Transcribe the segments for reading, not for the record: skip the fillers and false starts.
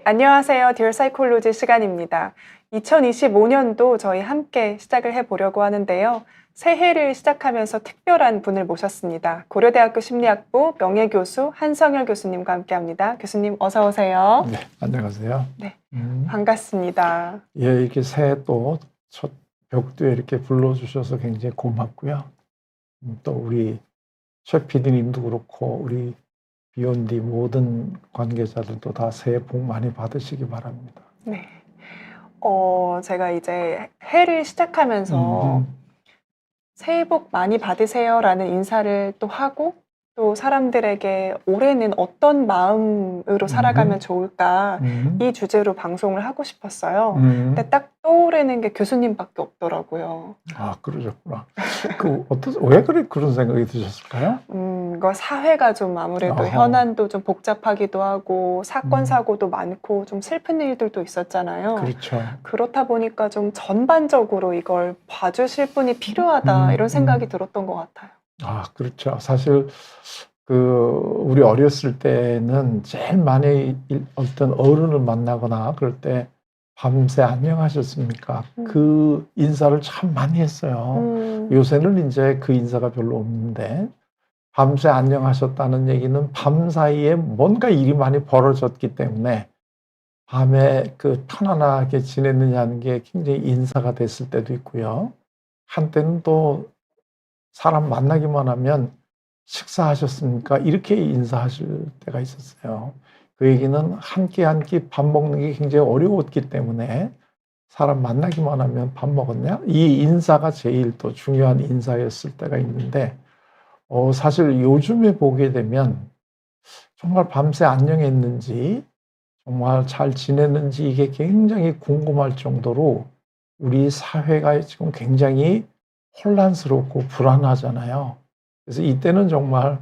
안녕하세요. 디얼 사이콜로지 시간입니다. 2025년도 저희 함께 시작을 해보려고 하는데요. 새해를 시작하면서 특별한 분을 모셨습니다. 고려대학교 심리학부 명예교수 한성열 교수님과 함께합니다. 교수님 어서 오세요. 네, 안녕하세요. 네, 반갑습니다. 예, 이렇게 새해 또 첫 벽두에 이렇게 불러주셔서 굉장히 고맙고요. 또 우리 최 PD님도 그렇고 우리 비욘디 모든 관계자들도 다 새해 복 많이 받으시기 바랍니다. 네. 제가 이제 해를 시작하면서 새해 복 많이 받으세요라는 인사를 또 하고 또 사람들에게 올해는 어떤 마음으로 살아가면 좋을까 이 주제로 방송을 하고 싶었어요. 근데 딱 떠오르는 게 교수님밖에 없더라고요. 아, 그러셨구나. 왜 그런 생각이 드셨을까요? 이거 사회가 좀 아무래도 현안도 좀 복잡하기도 하고 사건 사고도 많고 좀 슬픈 일들도 있었잖아요. 그렇죠. 그렇다 보니까 좀 전반적으로 이걸 봐주실 분이 필요하다 이런 생각이 들었던 것 같아요. 아, 그렇죠. 사실 우리 어렸을 때는 제일 많이 어떤 어른을 만나거나 그럴 때 밤새 안녕하셨습니까? 그 인사를 참 많이 했어요. 요새는 이제 그 인사가 별로 없는데 밤새 안녕하셨다는 얘기는 밤 사이에 뭔가 일이 많이 벌어졌기 때문에 밤에 편안하게 지냈느냐는 게 굉장히 인사가 됐을 때도 있고요. 한때는 또 사람 만나기만 하면 식사하셨습니까? 이렇게 인사하실 때가 있었어요. 그 얘기는 한 끼 한 끼 밥 먹는 게 굉장히 어려웠기 때문에 사람 만나기만 하면 밥 먹었냐? 이 인사가 제일 또 중요한 인사였을 때가 있는데 사실 요즘에 보게 되면 정말 밤새 안녕했는지 정말 잘 지냈는지 이게 굉장히 궁금할 정도로 우리 사회가 지금 굉장히 혼란스럽고 불안하잖아요. 그래서 이때는 정말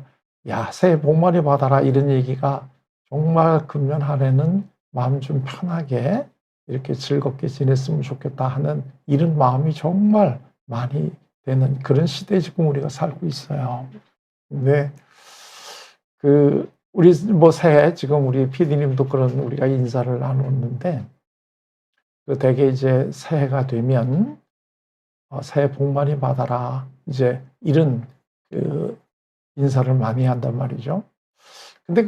야, 새해 복 많이 받아라 이런 얘기가 정말 금년 한 해는 마음 좀 편하게 이렇게 즐겁게 지냈으면 좋겠다 하는 이런 마음이 정말 많이 되는 그런 시대에 지금 우리가 살고 있어요. 근데 우리 새해 지금 우리 PD님도 그런 우리가 인사를 나눴는데 대개 이제 새해가 되면 새해 복 많이 받아라 이제 이런 인사를 많이 한단 말이죠. 근데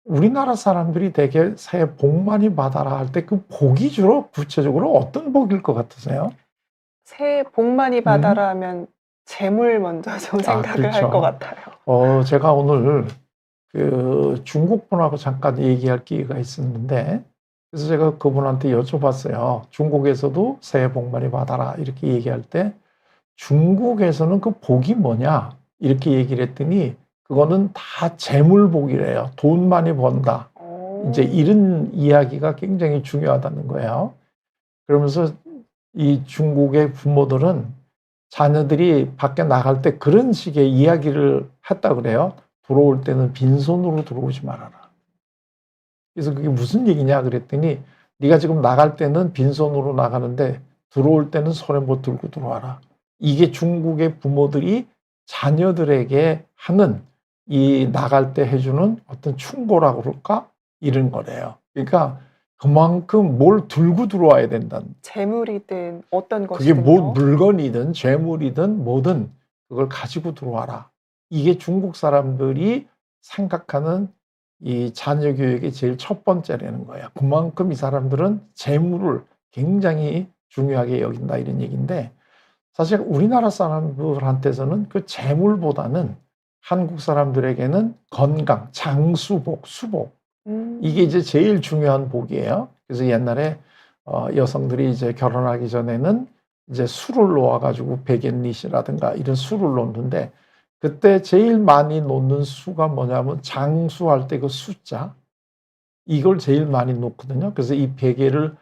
우리나라 사람들이 되게 새해 복 많이 받아라 할 때 그 복이 주로 구체적으로 어떤 복일 것 같으세요? 새해 복 많이 받아라 하면 재물 먼저 좀 생각을 할 것 같아요. 제가 오늘 중국 분하고 잠깐 얘기할 기회가 있었는데 그래서 제가 그분한테 여쭤봤어요. 중국에서도 새해 복 많이 받아라 이렇게 얘기할 때 중국에서는 그 복이 뭐냐 이렇게 얘기를 했더니 그거는 다 재물복이래요. 돈 많이 번다. 이제 이런 이야기가 굉장히 중요하다는 거예요. 그러면서 이 중국의 부모들은 자녀들이 밖에 나갈 때 그런 식의 이야기를 했다 그래요. 들어올 때는 빈손으로 들어오지 말아라. 그래서 그게 무슨 얘기냐 그랬더니 네가 지금 나갈 때는 빈손으로 나가는데 들어올 때는 손에 뭐 들고 들어와라. 이게 중국의 부모들이 자녀들에게 하는 이 나갈 때 해주는 어떤 충고라고 그럴까? 이런 거래요. 그러니까 그만큼 뭘 들고 들어와야 된다는. 재물이든 어떤 그게 것이든요. 물건이든 재물이든 뭐든 그걸 가지고 들어와라. 이게 중국 사람들이 생각하는 이 자녀 교육의 제일 첫 번째라는 거예요. 그만큼 이 사람들은 재물을 굉장히 중요하게 여긴다 이런 얘기인데 사실 우리나라 사람들한테서는 그 재물보다는 한국 사람들에게는 건강, 장수복, 수복 이게 이제 제일 중요한 복이에요. 그래서 옛날에 여성들이 이제 결혼하기 전에는 이제 수를 놓아가지고 백엔릿이라든가 이런 수를 놓는데 그때 제일 많이 놓는 수가 뭐냐면 장수할 때 그 숫자 이걸 제일 많이 놓거든요. 그래서 이 베개를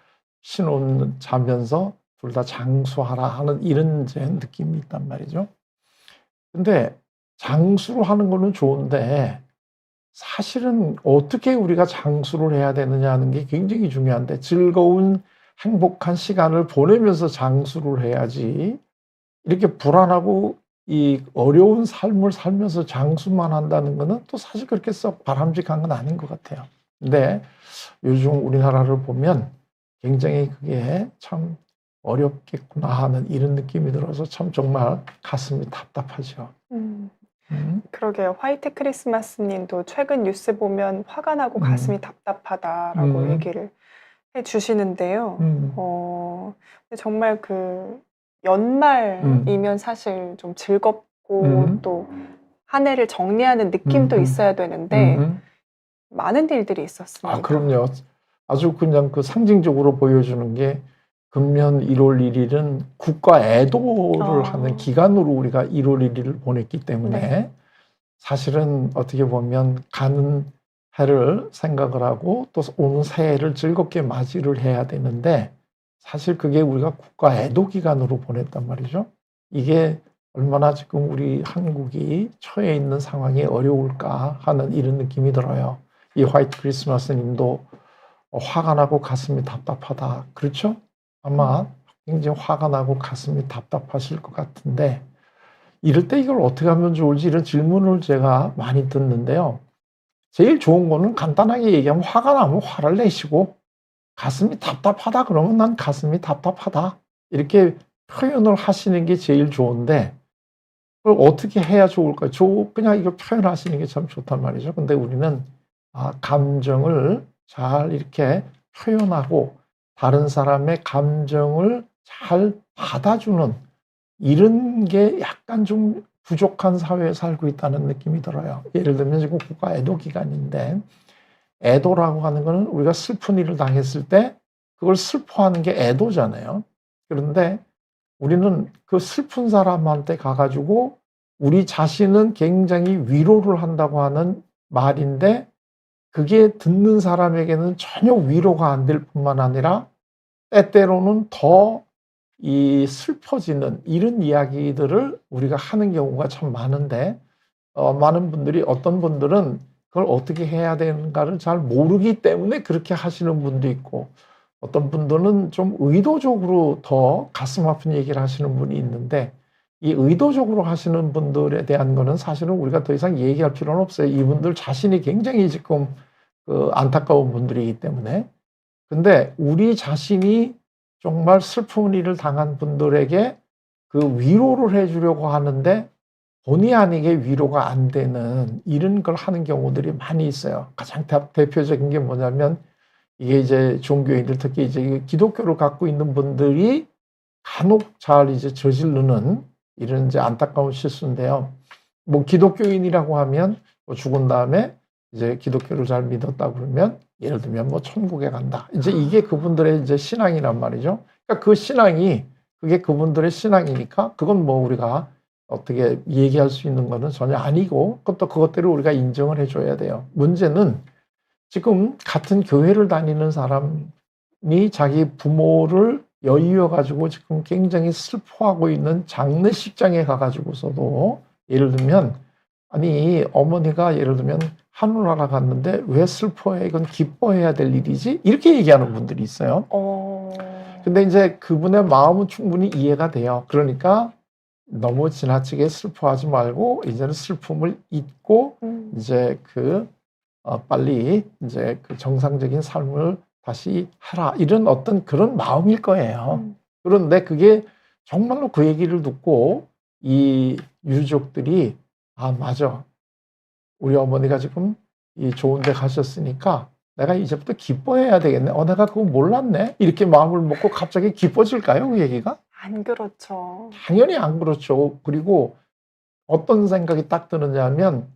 자면서 둘 다 장수하라 하는 이런 이제 느낌이 있단 말이죠. 근데 장수를 하는 거는 좋은데 사실은 어떻게 우리가 장수를 해야 되느냐 하는 게 굉장히 중요한데 즐거운 행복한 시간을 보내면서 장수를 해야지 이렇게 불안하고 이 어려운 삶을 살면서 장수만 한다는 거는 또 사실 그렇게 썩 바람직한 건 아닌 것 같아요. 근데 요즘 우리나라를 보면 굉장히 그게 참 어렵겠구나 하는 이런 느낌이 들어서 참 정말 가슴이 답답하죠. 음, 음, 그러게요. 화이트 크리스마스님도 최근 뉴스 보면 화가 나고 가슴이 음, 답답하다라고 음, 얘기를 해주시는데요. 음, 근데 정말 그 음, 연말이면 사실 좀 즐겁고 음, 또 한 해를 정리하는 느낌도 음, 있어야 되는데 음. 많은 일들이 아, 있었습니다. 그럼요. 아주 그냥 그 상징적으로 보여주는 게 금년 1월 1일은 국가 애도를 하는 아, 기간으로 우리가 1월 1일을 보냈기 네. 때문에 사실은 어떻게 보면 가는 해를 생각을 하고 또 오는 새해를 즐겁게 맞이를 해야 되는데 사실 그게 우리가 국가 애도 기간으로 보냈단 말이죠. 이게 얼마나 지금 우리 한국이 처해 있는 상황이 어려울까 하는 이런 느낌이 들어요. 이 화이트 크리스마스 님도 화가 나고 가슴이 답답하다. 그렇죠? 음, 아마 굉장히 화가 나고 가슴이 답답하실 것 같은데 이럴 때 이걸 어떻게 하면 좋을지 이런 질문을 제가 많이 듣는데요. 제일 좋은 거는 간단하게 얘기하면 화가 나면 화를 내시고 가슴이 답답하다 그러면 난 가슴이 답답하다. 이렇게 표현을 하시는 게 제일 좋은데 그걸 어떻게 해야 좋을까요? 그냥 이걸 표현하시는 게 참 좋단 말이죠. 근데 우리는 감정을 잘 이렇게 표현하고 다른 사람의 감정을 잘 받아주는 이런 게 약간 좀 부족한 사회에 살고 있다는 느낌이 들어요. 예를 들면 지금 국가 애도 기간인데 애도라고 하는 거는 우리가 슬픈 일을 당했을 때 그걸 슬퍼하는 게 애도잖아요. 그런데 우리는 그 슬픈 사람한테 가가지고 우리 자신은 굉장히 위로를 한다고 하는 말인데 그게 듣는 사람에게는 전혀 위로가 안 될 뿐만 아니라 때때로는 더 이 슬퍼지는 이런 이야기들을 우리가 하는 경우가 참 많은데 많은 분들이 어떤 분들은 그걸 어떻게 해야 되는가를 잘 모르기 때문에 그렇게 하시는 분도 있고 어떤 분들은 좀 의도적으로 더 가슴 아픈 얘기를 하시는 분이 있는데 이 의도적으로 하시는 분들에 대한 거는 사실은 우리가 더 이상 얘기할 필요는 없어요. 이분들 자신이 굉장히 지금 그 안타까운 분들이기 때문에. 근데 우리 자신이 정말 슬픈 일을 당한 분들에게 그 위로를 해주려고 하는데 본의 아니게 위로가 안 되는 이런 걸 하는 경우들이 많이 있어요. 가장 대표적인 게 뭐냐면 이게 이제 종교인들 특히 이제 기독교를 갖고 있는 분들이 간혹 잘 이제 저지르는 이런 이제 안타까운 실수인데요. 뭐 기독교인이라고 하면 뭐 죽은 다음에 이제 기독교를 잘 믿었다 그러면 예를 들면 뭐 천국에 간다. 이제 이게 그분들의 이제 신앙이란 말이죠. 그러니까 그 신앙이 그게 그분들의 신앙이니까 그건 뭐 우리가 어떻게 얘기할 수 있는 거는 전혀 아니고 그것도 그것대로 우리가 인정을 해줘야 돼요. 문제는 지금 같은 교회를 다니는 사람이 자기 부모를 여의어 가지고 지금 굉장히 슬퍼하고 있는 장례식장에 가가지고서도 예를 들면 아니 어머니가 예를 들면 하늘나라 갔는데 왜 슬퍼해? 이건 기뻐해야 될 일이지? 이렇게 얘기하는 분들이 있어요. 어, 근데 이제 그분의 마음은 충분히 이해가 돼요. 그러니까 너무 지나치게 슬퍼하지 말고 이제는 슬픔을 잊고 음, 이제 빨리 이제 그 정상적인 삶을 다시 하라. 이런 어떤 그런 마음일 거예요. 음, 그런데 그게 정말로 그 얘기를 듣고 이 유족들이 맞아. 우리 어머니가 지금 이 좋은 데 가셨으니까 내가 이제부터 기뻐해야 되겠네. 내가 그거 몰랐네. 이렇게 마음을 먹고 갑자기 기뻐질까요? 그 얘기가? 안 그렇죠. 당연히 안 그렇죠. 그리고 어떤 생각이 딱 드느냐면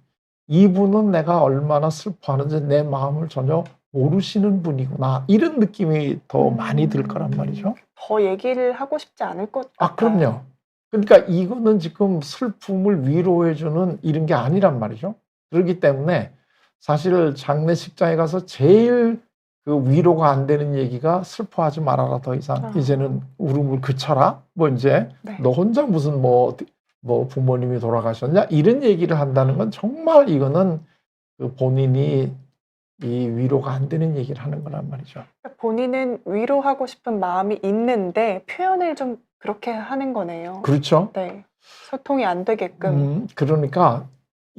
이분은 내가 얼마나 슬퍼하는지 내 마음을 전혀 모르시는 분이구나. 이런 느낌이 더 많이 들 거란 말이죠. 더 얘기를 하고 싶지 않을 것 그럼요. 같아요. 그러니까 이거는 지금 슬픔을 위로해주는 이런 게 아니란 말이죠. 그렇기 때문에 사실 장례식장에 가서 제일 그 위로가 안 되는 얘기가 슬퍼하지 말아라 더 이상. 아, 이제는 울음을 그쳐라. 뭐 이제 네. 너 혼자 무슨 뭐 부모님이 돌아가셨냐? 이런 얘기를 한다는 건 정말 이거는 그 본인이 이 위로가 안 되는 얘기를 하는 거란 말이죠. 본인은 위로하고 싶은 마음이 있는데 표현을 좀 그렇게 하는 거네요. 그렇죠? 네. 소통이 안 되게끔. 그러니까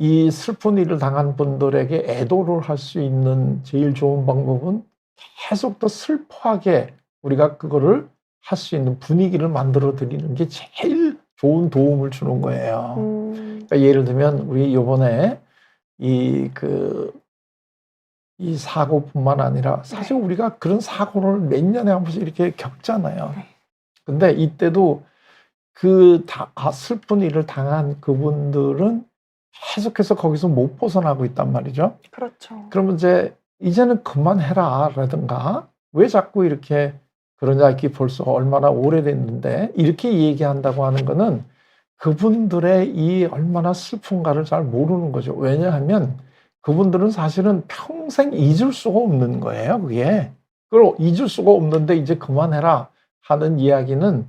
이 슬픈 일을 당한 분들에게 애도를 할 수 있는 제일 좋은 방법은 계속 더 슬퍼하게 우리가 그거를 할 수 있는 분위기를 만들어 드리는 게 제일 좋은 도움을 주는 거예요. 그러니까 예를 들면 우리 요번에 이 사고뿐만 아니라 사실 네. 우리가 그런 사고를 몇 년에 한 번씩 이렇게 겪잖아요. 네. 근데 이때도 슬픈 일을 당한 그분들은 계속해서 거기서 못 벗어나고 있단 말이죠. 그렇죠. 그러면 이제는 그만해라 라든가 왜 자꾸 이렇게 그러냐, 이게 벌써 얼마나 오래됐는데 이렇게 얘기한다고 하는 거는 그분들의 이 얼마나 슬픈가를 잘 모르는 거죠. 왜냐하면 그분들은 사실은 평생 잊을 수가 없는 거예요, 그게. 그걸 잊을 수가 없는데 이제 그만해라 하는 이야기는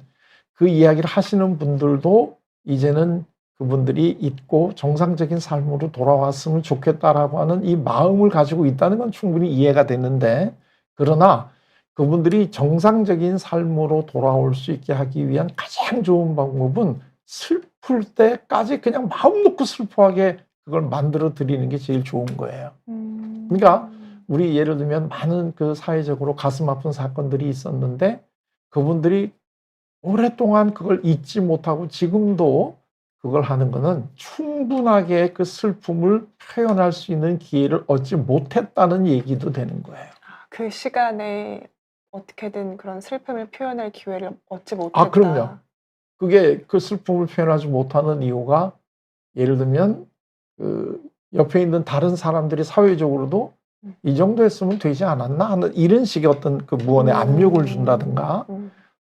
그 이야기를 하시는 분들도 이제는 그분들이 잊고 정상적인 삶으로 돌아왔으면 좋겠다라고 하는 이 마음을 가지고 있다는 건 충분히 이해가 되는데, 그러나 그분들이 정상적인 삶으로 돌아올 수 있게 하기 위한 가장 좋은 방법은 슬플 때까지 그냥 마음 놓고 슬퍼하게 그걸 만들어 드리는 게 제일 좋은 거예요. 그러니까 우리 예를 들면 많은 사회적으로 가슴 아픈 사건들이 있었는데 그분들이 오랫동안 그걸 잊지 못하고 지금도 그걸 하는 거는 충분하게 그 슬픔을 표현할 수 있는 기회를 얻지 못했다는 얘기도 되는 거예요. 그 시간에 어떻게든 그런 슬픔을 표현할 기회를 얻지 못했다. 그럼요. 그게 그 슬픔을 표현하지 못하는 이유가 예를 들면 옆에 있는 다른 사람들이 사회적으로도 이 정도 했으면 되지 않았나 하는 이런 식의 어떤 무언의 압력을 준다든가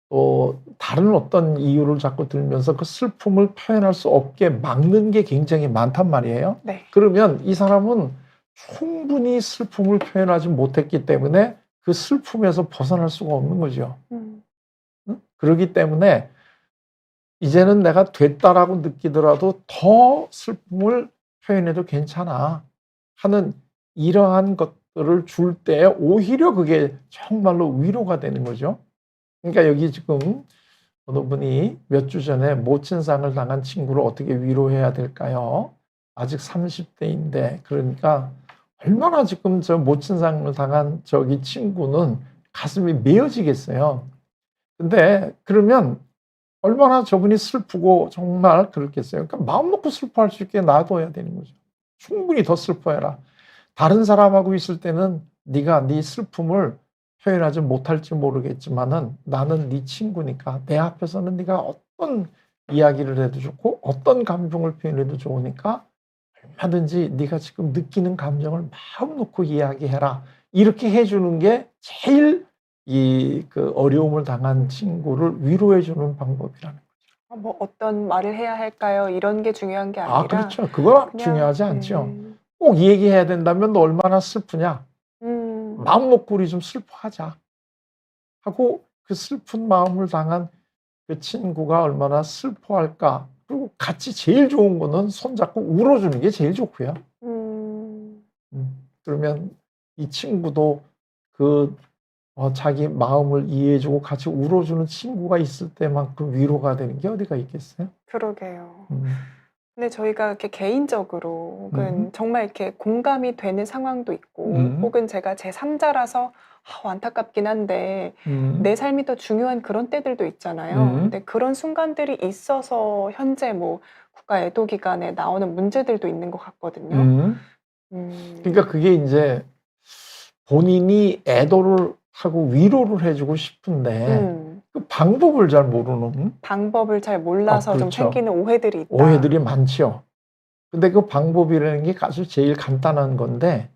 또 다른 어떤 이유를 자꾸 들면서 그 슬픔을 표현할 수 없게 막는 게 굉장히 많단 말이에요. 네. 그러면 이 사람은 충분히 슬픔을 표현하지 못했기 때문에 그 슬픔에서 벗어날 수가 없는 거죠. 응? 그렇기 때문에 이제는 내가 됐다라고 느끼더라도 더 슬픔을 표현해도 괜찮아 하는 이러한 것들을 줄 때 오히려 그게 정말로 위로가 되는 거죠. 그러니까 여기 지금 어느 분이 몇 주 전에 모친상을 당한 친구를 어떻게 위로해야 될까요? 아직 30대인데 그러니까 얼마나 지금 저 모친상을 당한 저기 친구는 가슴이 메어지겠어요. 근데 그러면 얼마나 저분이 슬프고 정말 그렇겠어요. 그러니까 마음 놓고 슬퍼할 수 있게 놔둬야 되는 거죠. 충분히 더 슬퍼해라. 다른 사람하고 있을 때는 네가 네 슬픔을 표현하지 못할지 모르겠지만은 나는 네 친구니까 내 앞에서는 네가 어떤 이야기를 해도 좋고 어떤 감정을 표현해도 좋으니까 얼마든지 네가 지금 느끼는 감정을 마음 놓고 이야기해라. 이렇게 해주는 게 제일 어려움을 당한 친구를 위로해주는 방법이라는 거죠. 뭐 어떤 말을 해야 할까요? 이런 게 중요한 게 아니라. 그렇죠. 그건 그냥, 중요하지 않죠. 꼭 얘기해야 된다면 너 얼마나 슬프냐. 마음 놓고 우리 좀 슬퍼하자 하고 그 슬픈 마음을 당한 그 친구가 얼마나 슬퍼할까. 그리고 같이 제일 좋은 거는 손잡고 울어주는 게 제일 좋고요. 그러면 이 친구도 자기 마음을 이해해주고 같이 울어주는 친구가 있을 때만큼 위로가 되는 게 어디가 있겠어요? 그러게요. 근데 저희가 이렇게 개인적으로 혹은 정말 이렇게 공감이 되는 상황도 있고 혹은 제가 제3자라서 안타깝긴 한데 내 삶이 더 중요한 그런 때들도 있잖아요. 근데 그런 순간들이 있어서 현재 뭐 국가 애도 기간에 나오는 문제들도 있는 것 같거든요. 그러니까 그게 이제 본인이 애도를 하고 위로를 해주고 싶은데 그 방법을 잘 모르는 방법을 잘 몰라서 좀 그렇죠. 생기는 오해들이 있다. 오해들이 많죠. 근데 그 방법이라는 게 아주 제일 간단한 건데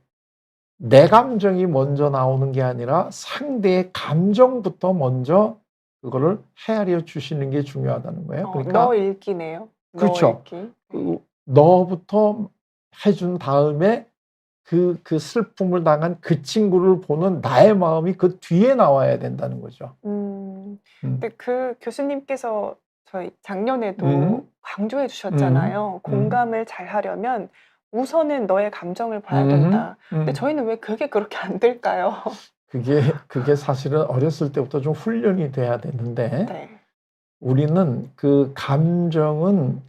내 감정이 먼저 나오는 게 아니라 상대의 감정부터 먼저 그거를 헤아려 주시는 게 중요하다는 거예요. 그러니까 너 읽기네요. 그렇죠. 너 읽기. 너부터 해준 다음에 그 슬픔을 당한 그 친구를 보는 나의 마음이 그 뒤에 나와야 된다는 거죠. 근데 그 교수님께서 저희 작년에도 강조해 주셨잖아요. 공감을 잘 하려면 우선은 너의 감정을 봐야 된다. 근데 저희는 왜 그게 그렇게 안 될까요? 그게 사실은 어렸을 때부터 좀 훈련이 돼야 되는데 네. 우리는 그 감정은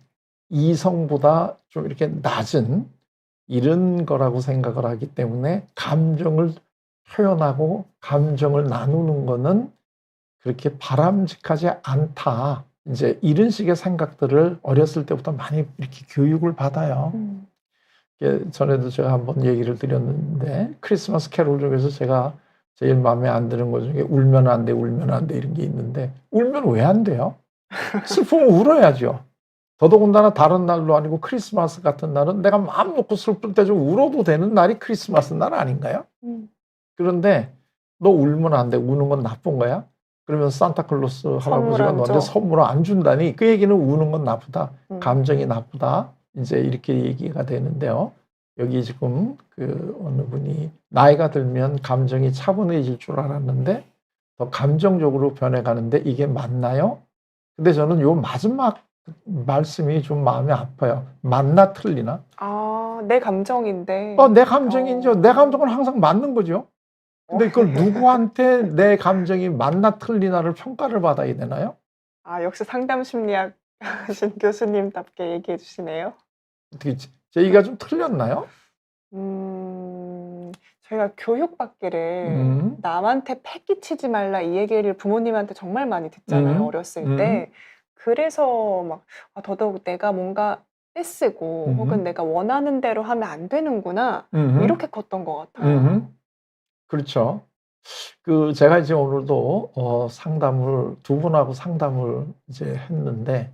이성보다 좀 이렇게 낮은 이런 거라고 생각을 하기 때문에 감정을 표현하고 감정을 나누는 거는 그렇게 바람직하지 않다. 이제 이런 식의 생각들을 어렸을 때부터 많이 이렇게 교육을 받아요. 전에도 제가 한번 얘기를 드렸는데 크리스마스 캐롤 중에서 제가 제일 마음에 안 드는 것 중에 울면 안 돼, 울면 안 돼 이런 게 있는데 울면 왜 안 돼요? 슬프면 울어야죠. 더더군다나 다른 날도 아니고 크리스마스 같은 날은 내가 마음 놓고 슬플 때 좀 울어도 되는 날이 크리스마스 날 아닌가요? 그런데 너 울면 안 돼. 우는 건 나쁜 거야? 그러면 산타클로스 할아버지가 너한테 선물을 안 준다니 그 얘기는 우는 건 나쁘다. 감정이 나쁘다. 이제 이렇게 얘기가 되는데요. 여기 지금 그 어느 분이 나이가 들면 감정이 차분해질 줄 알았는데 더 감정적으로 변해가는데 이게 맞나요? 근데 저는 요 마지막 말씀이 좀 마음이 아파요. 맞나 틀리나? 아, 내 감정인데. 내 감정이죠. 내 감정은 항상 맞는 거죠. 근데 그걸 누구한테 내 감정이 맞나 틀리나를 평가를 받아야 되나요? 아, 역시 상담 심리학 하신 교수님답게 얘기해 주시네요. 어떻게 제 얘기가 좀 틀렸나요? 저희가 교육받기를 남한테 패기치지 말라 이 얘기를 부모님한테 정말 많이 듣잖아요, 어렸을 때. 그래서 막 더더욱 내가 뭔가 떼쓰고 혹은 내가 원하는 대로 하면 안 되는구나 이렇게 컸던 것 같아요. 그렇죠. 그 제가 이제 오늘도 상담을 두 분하고 상담을 이제 했는데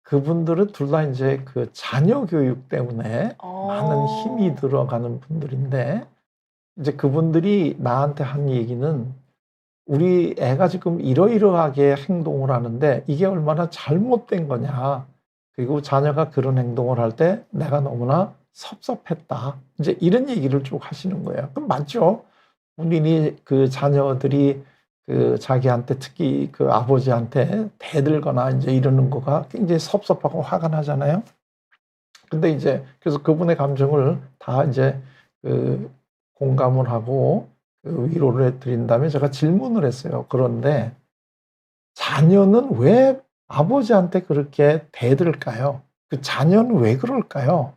그분들은 둘 다 이제 그 자녀 교육 때문에 많은 힘이 들어가는 분들인데 이제 그분들이 나한테 한 얘기는 우리 애가 지금 이러이러하게 행동을 하는데 이게 얼마나 잘못된 거냐. 그리고 자녀가 그런 행동을 할 때 내가 너무나 섭섭했다. 이제 이런 얘기를 쭉 하시는 거예요. 그럼 맞죠? 본인이 그 자녀들이 그 자기한테 특히 그 아버지한테 대들거나 이제 이러는 거가 굉장히 섭섭하고 화가 나잖아요. 근데 이제 그래서 그분의 감정을 다 이제 그 공감을 하고 그 위로를 해드린 다음에 제가 질문을 했어요. 그런데 자녀는 왜 아버지한테 그렇게 대들까요? 그 자녀는 왜 그럴까요?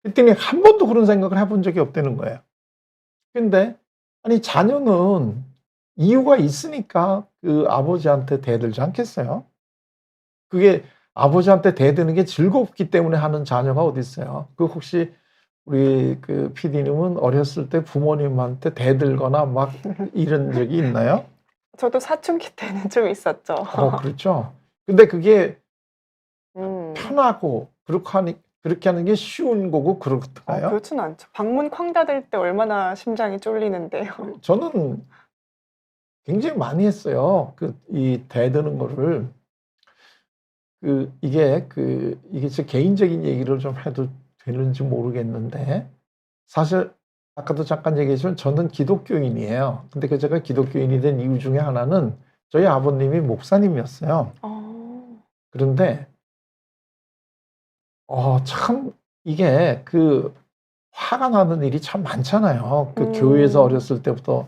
그랬더니 한 번도 그런 생각을 해본 적이 없다는 거예요. 근데 아니 자녀는 이유가 있으니까 그 아버지한테 대들지 않겠어요? 그게 아버지한테 대드는 게 즐겁기 때문에 하는 자녀가 어디 있어요? 그 혹시 우리 그 PD님은 어렸을 때 부모님한테 대들거나 막 이런 적이 있나요? 저도 사춘기 때는 좀 있었죠. 그렇죠. 근데 그게 음. 편하고 그렇게 하는 게 쉬운 거고 그렇던가요? 그렇진 않죠. 방문 쾅 닫을 때 얼마나 심장이 쫄리는데요. 저는 굉장히 많이 했어요. 이 대드는 거를. 이게 제 개인적인 얘기를 좀 해도 되는지 모르겠는데, 사실, 아까도 잠깐 얘기했지만 저는 기독교인이에요. 근데 제가 기독교인이 된 이유 중에 하나는 저희 아버님이 목사님이었어요. 그런데, 참, 이게 화가 나는 일이 참 많잖아요. 교회에서 어렸을 때부터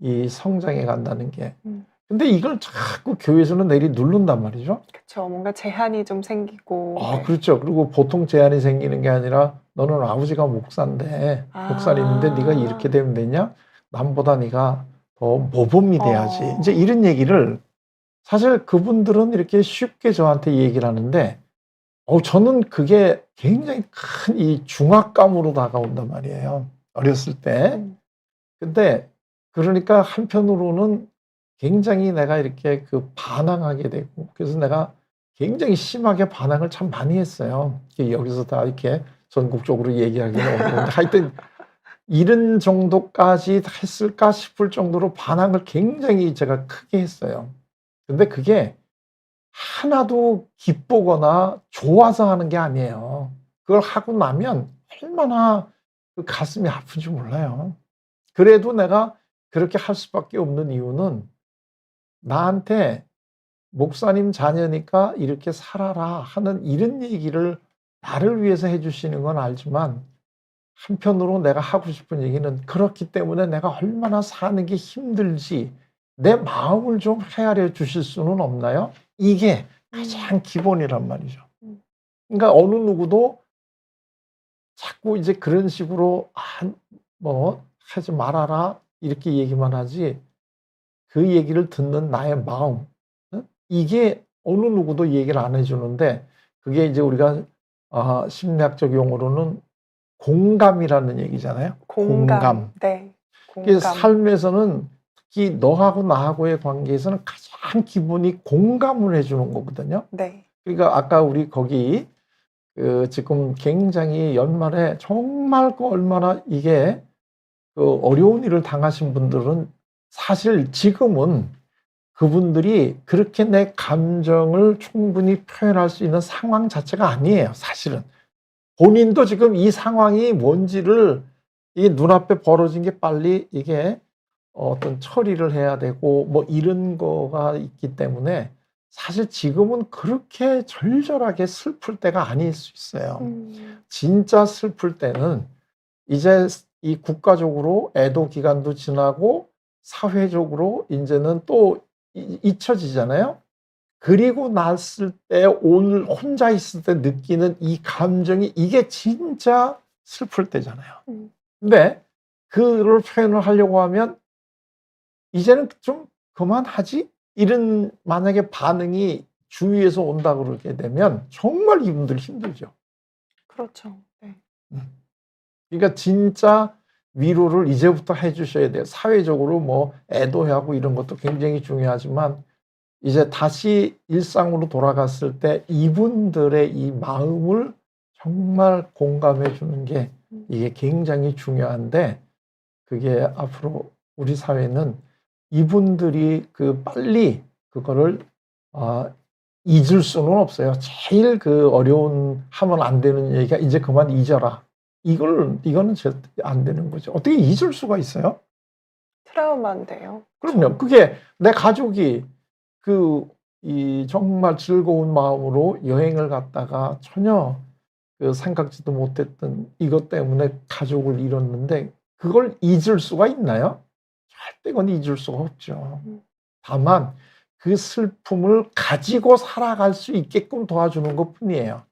이 성장해 간다는 게. 근데 이걸 자꾸 교회에서는 내리 누른단 말이죠. 그렇죠. 뭔가 제한이 좀 생기고. 그렇죠. 그리고 보통 제한이 생기는 게 아니라 너는 아버지가 목사인데 목사님인데 네가 이렇게 되면 되냐? 남보다 네가 더 모범이 돼야지. 이제 이런 얘기를 사실 그분들은 이렇게 쉽게 저한테 얘기를 하는데 저는 그게 굉장히 큰 이 중압감으로 다가온단 말이에요. 어렸을 때. 근데 그러니까 한편으로는 굉장히 내가 이렇게 반항하게 되고 그래서 내가 굉장히 심하게 반항을 참 많이 했어요. 여기서 다 이렇게 전국적으로 얘기하기는 어려운데 하여튼 이런 정도까지 했을까 싶을 정도로 반항을 굉장히 제가 크게 했어요. 근데 그게 하나도 기쁘거나 좋아서 하는 게 아니에요. 그걸 하고 나면 얼마나 그 가슴이 아픈지 몰라요. 그래도 내가 그렇게 할 수밖에 없는 이유는 나한테 목사님 자녀니까 이렇게 살아라 하는 이런 얘기를 나를 위해서 해주시는 건 알지만 한편으로 내가 하고 싶은 얘기는 그렇기 때문에 내가 얼마나 사는 게 힘들지 내 마음을 좀 헤아려 주실 수는 없나요? 이게 가장 기본이란 말이죠. 그러니까 어느 누구도 자꾸 이제 그런 식으로 뭐 하지 말아라 이렇게 얘기만 하지 그 얘기를 듣는 나의 마음 이게 어느 누구도 얘기를 안 해주는데 그게 이제 우리가 심리학적 용어로는 공감이라는 얘기잖아요. 공감. 네. 이게 공감. 삶에서는 특히 너하고 나하고의 관계에서는 가장 기본이 공감을 해주는 거거든요. 네. 그러니까 아까 우리 거기 지금 굉장히 연말에 정말 얼마나 이게 어려운 일을 당하신 분들은 사실 지금은 그분들이 그렇게 내 감정을 충분히 표현할 수 있는 상황 자체가 아니에요. 사실은 본인도 지금 이 상황이 뭔지를 이게 눈앞에 벌어진 게 빨리 이게 어떤 처리를 해야 되고 뭐 이런 거가 있기 때문에 사실 지금은 그렇게 절절하게 슬플 때가 아닐 수 있어요. 진짜 슬플 때는 이제 이 국가적으로 애도 기간도 지나고 사회적으로 이제는 또 잊혀지잖아요. 그리고 났을 때 오늘 혼자 있을 때 느끼는 이 감정이 이게 진짜 슬플 때잖아요. 근데 그걸 표현을 하려고 하면 이제는 좀 그만하지? 이런 만약에 반응이 주위에서 온다 그러게 되면 정말 이분들 힘들죠. 그렇죠. 네. 그러니까 진짜 위로를 이제부터 해주셔야 돼요. 사회적으로 뭐 애도하고 이런 것도 굉장히 중요하지만 이제 다시 일상으로 돌아갔을 때 이분들의 이 마음을 정말 공감해 주는 게 이게 굉장히 중요한데 그게 앞으로 우리 사회는 이분들이 빨리 그거를 잊을 수는 없어요. 제일 어려운 하면 안 되는 얘기가 이제 그만 잊어라. 이거는 절대 안 되는 거죠. 어떻게 잊을 수가 있어요? 트라우마인데요. 그럼요. 그게 내 가족이 이 정말 즐거운 마음으로 여행을 갔다가 전혀 생각지도 못했던 이것 때문에 가족을 잃었는데 그걸 잊을 수가 있나요? 절대 그건 잊을 수가 없죠. 다만 그 슬픔을 가지고 살아갈 수 있게끔 도와주는 것 뿐이에요.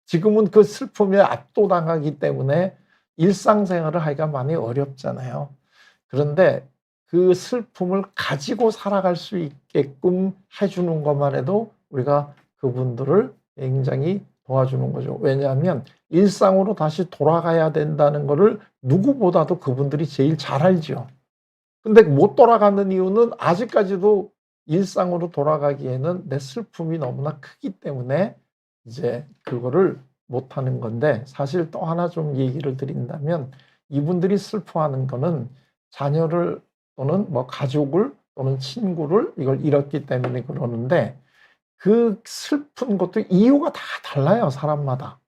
지금은 그 슬픔에 압도당하기 때문에 일상생활을 하기가 많이 어렵잖아요. 그런데 그 슬픔을 가지고 살아갈 수 있게끔 해주는 것만 해도 우리가 그분들을 굉장히 도와주는 거죠. 왜냐하면 일상으로 다시 돌아가야 된다는 것을 누구보다도 그분들이 제일 잘 알죠. 근데 못 돌아가는 이유는 아직까지도 일상으로 돌아가기에는 내 슬픔이 너무나 크기 때문에 이제 그거를 못하는 건데 사실 또 하나 좀 얘기를 드린다면 이분들이 슬퍼하는 거는 자녀를 또는 뭐 가족을 또는 친구를 이걸 잃었기 때문에 그러는데 그 슬픈 것도 이유가 다 달라요, 사람마다.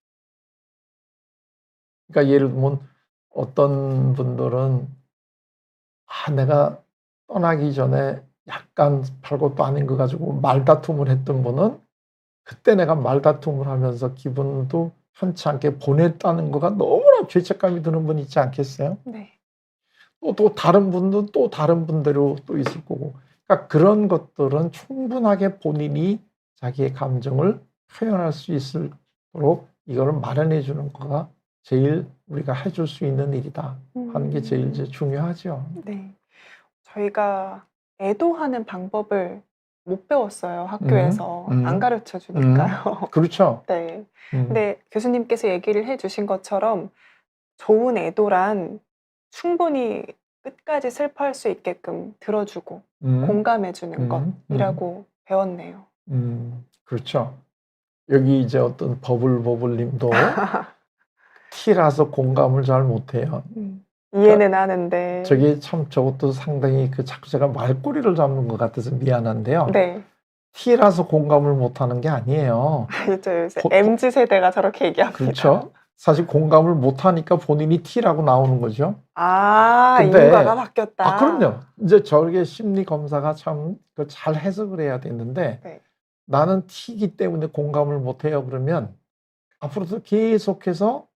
그러니까 예를 들면 어떤 분들은 내가 떠나기 전에 약간 별것도 아닌 거 가지고 말다툼을 했던 분은 그때 내가 말다툼을 하면서 기분도 편치 않게 보냈다는 거가 너무나 죄책감이 드는 분 있지 않겠어요? 네. 또 다른 분도 또 다른 분대로 또 있을 거고. 그러니까 그런 것들은 충분하게 본인이 자기의 감정을 표현할 수 있도록 이거를 마련해 주는 거가 제일 우리가 해줄 수 있는 일이다 하는 게 제일 이제 중요하죠. 네. 저희가 애도하는 방법을 못 배웠어요, 학교에서. 안 가르쳐 주니까요. 그렇죠. 네. 근데 교수님께서 얘기를 해 주신 것처럼 좋은 애도란 충분히 끝까지 슬퍼할 수 있게끔 들어주고 공감해 주는 것이라고 배웠네요. 그렇죠. 여기 이제 어떤 버블님도 T라서 공감을 잘 못해요. 이해는 하는데. 저게 참 저것도 상당히 자꾸 제가 말꼬리를 잡는 것 같아서 미안한데요. 네. T라서 공감을 못하는 게 아니에요. 요새 MZ세대가 저렇게 얘기합니다. 그렇죠. 사실 공감을 못하니까 본인이 T라고 나오는 거죠. 근데 인과가 바뀌었다. 그럼요. 이제 저게 심리 검사가 참 잘 해석을 해야 되는데 네. 나는 T이기 때문에 공감을 못해요. 그러면 앞으로도 계속해서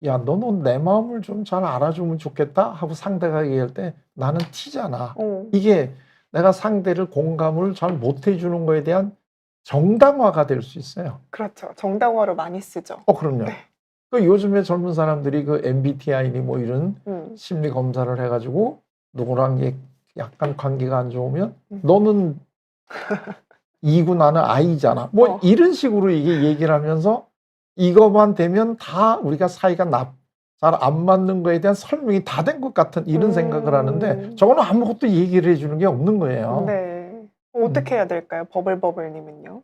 야, 너는 내 마음을 좀 잘 알아주면 좋겠다 하고 상대가 얘기할 때 나는 T잖아. 이게 내가 상대를 공감을 잘 못해주는 거에 대한 정당화가 될 수 있어요. 그렇죠. 정당화로 많이 쓰죠. 그럼요. 네. 그 요즘에 젊은 사람들이 그 MBTI니 뭐 이런 심리 검사를 해가지고 누구랑 약간 관계가 안 좋으면 너는 E고 나는 I잖아. 뭐 이런 식으로 이게 얘기를 하면서 이것만 되면 다 우리가 사이가 잘 안 맞는 거에 대한 설명이 다 된 것 같은 이런 생각을 하는데 저거는 아무것도 얘기를 해주는 게 없는 거예요. 네. 어떻게 해야 될까요? 버블버블님은요?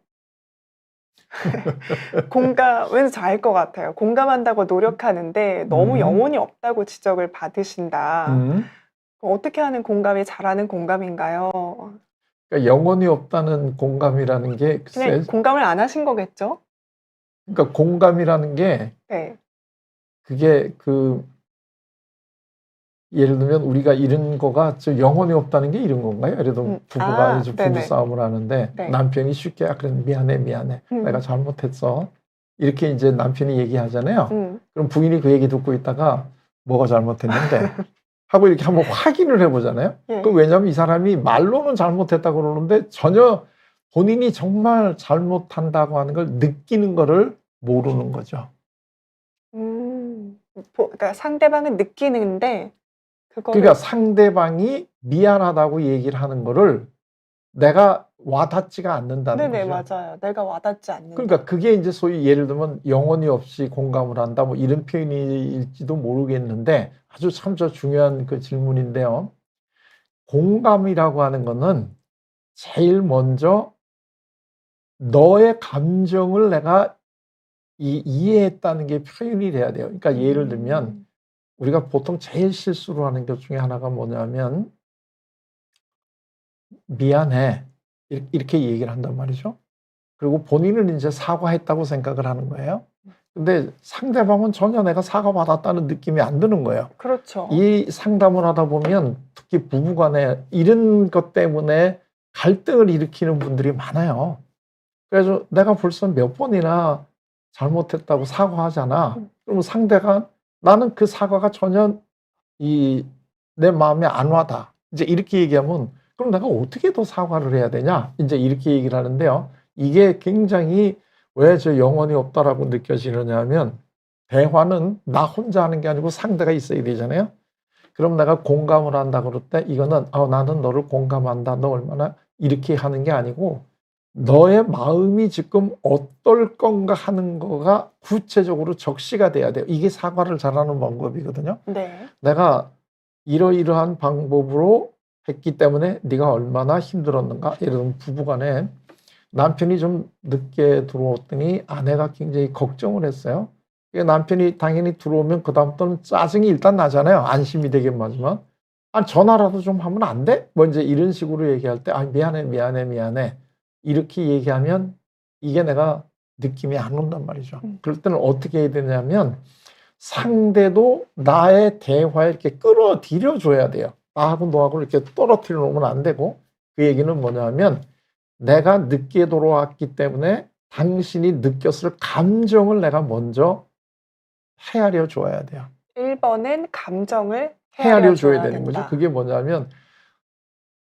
왠지 알 것 같아요. 공감한다고 노력하는데 너무 영혼이 없다고 지적을 받으신다. 어떻게 하는 공감이 잘하는 공감인가요? 그러니까 영혼이 없다는 공감이라는 게 그냥 공감을 안 하신 거겠죠? 그러니까 공감이라는 게 네. 그게 예를 들면 우리가 이런 거가 영혼이 없다는 게 이런 건가요? 예를 들면 부부가 이제 부부 싸움을 하는데 남편이 쉽게 그래 미안해 내가 잘못했어 이렇게 이제 남편이 얘기하잖아요. 그럼 부인이 그 얘기 듣고 있다가 뭐가 잘못했는데 하고 이렇게 한번 확인을 해보잖아요. 왜냐하면 이 사람이 말로는 잘못했다고 그러는데 전혀 본인이 정말 잘못한다고 하는 걸 느끼는 거를 모르는 거죠. 그러니까 상대방은 느끼는데 그러니까 상대방이 미안하다고 얘기를 하는 거를 내가 와닿지가 않는다는 네네, 거죠. 맞아요. 내가 와닿지 않는다. 그러니까 그게 이제 소위 예를 들면 영혼이 없이 공감을 한다 뭐 이런 표현일지도 모르겠는데 아주 참 중요한 그 질문인데요. 공감이라고 하는 거는 제일 먼저 너의 감정을 내가 이해했다는 게 표현이 돼야 돼요. 그러니까 예를 들면 우리가 보통 제일 실수로 하는 것 중에 하나가 뭐냐면 미안해 이렇게 얘기를 한단 말이죠. 그리고 본인은 이제 사과했다고 생각을 하는 거예요. 근데 상대방은 전혀 내가 사과받았다는 느낌이 안 드는 거예요. 그렇죠. 이 상담을 하다 보면 특히 부부간에 이런 것 때문에 갈등을 일으키는 분들이 많아요. 그래서 내가 벌써 몇 번이나 잘못했다고 사과하잖아. 그러면 상대가 나는 그 사과가 전혀 내 마음에 안 와닿아. 이제 이렇게 얘기하면 그럼 내가 어떻게 더 사과를 해야 되냐? 이제 이렇게 얘기를 하는데요. 이게 굉장히 왜 저 영혼이 없다라고 느껴지느냐 하면 대화는 나 혼자 하는 게 아니고 상대가 있어야 되잖아요. 그럼 내가 공감을 한다 그럴 때 이거는 나는 너를 공감한다. 너 얼마나 이렇게 하는 게 아니고 너의 마음이 지금 어떨 건가 하는 거가 구체적으로 적시가 돼야 돼요. 이게 사과를 잘하는 방법이거든요. 네. 내가 이러이러한 방법으로 했기 때문에 네가 얼마나 힘들었는가. 예를 들면 부부간에 남편이 좀 늦게 들어왔더니 아내가 굉장히 걱정을 했어요. 남편이 당연히 들어오면 그다음부터는 짜증이 일단 나잖아요. 안심이 되긴 하지만 전화라도 좀 하면 안 돼? 뭐 이제 이런 식으로 얘기할 때 미안해 이렇게 얘기하면 이게 내가 느낌이 안 온단 말이죠. 그럴 때는 어떻게 해야 되냐면 상대도 나의 대화에 이렇게 끌어들여 줘야 돼요. 나하고 너하고 이렇게 떨어뜨려 놓으면 안 되고 그 얘기는 뭐냐면 내가 늦게 돌아왔기 때문에 당신이 느꼈을 감정을 내가 먼저 헤아려 줘야 돼요. 1번은 감정을 헤아려 줘야 되는 거죠. 그게 뭐냐면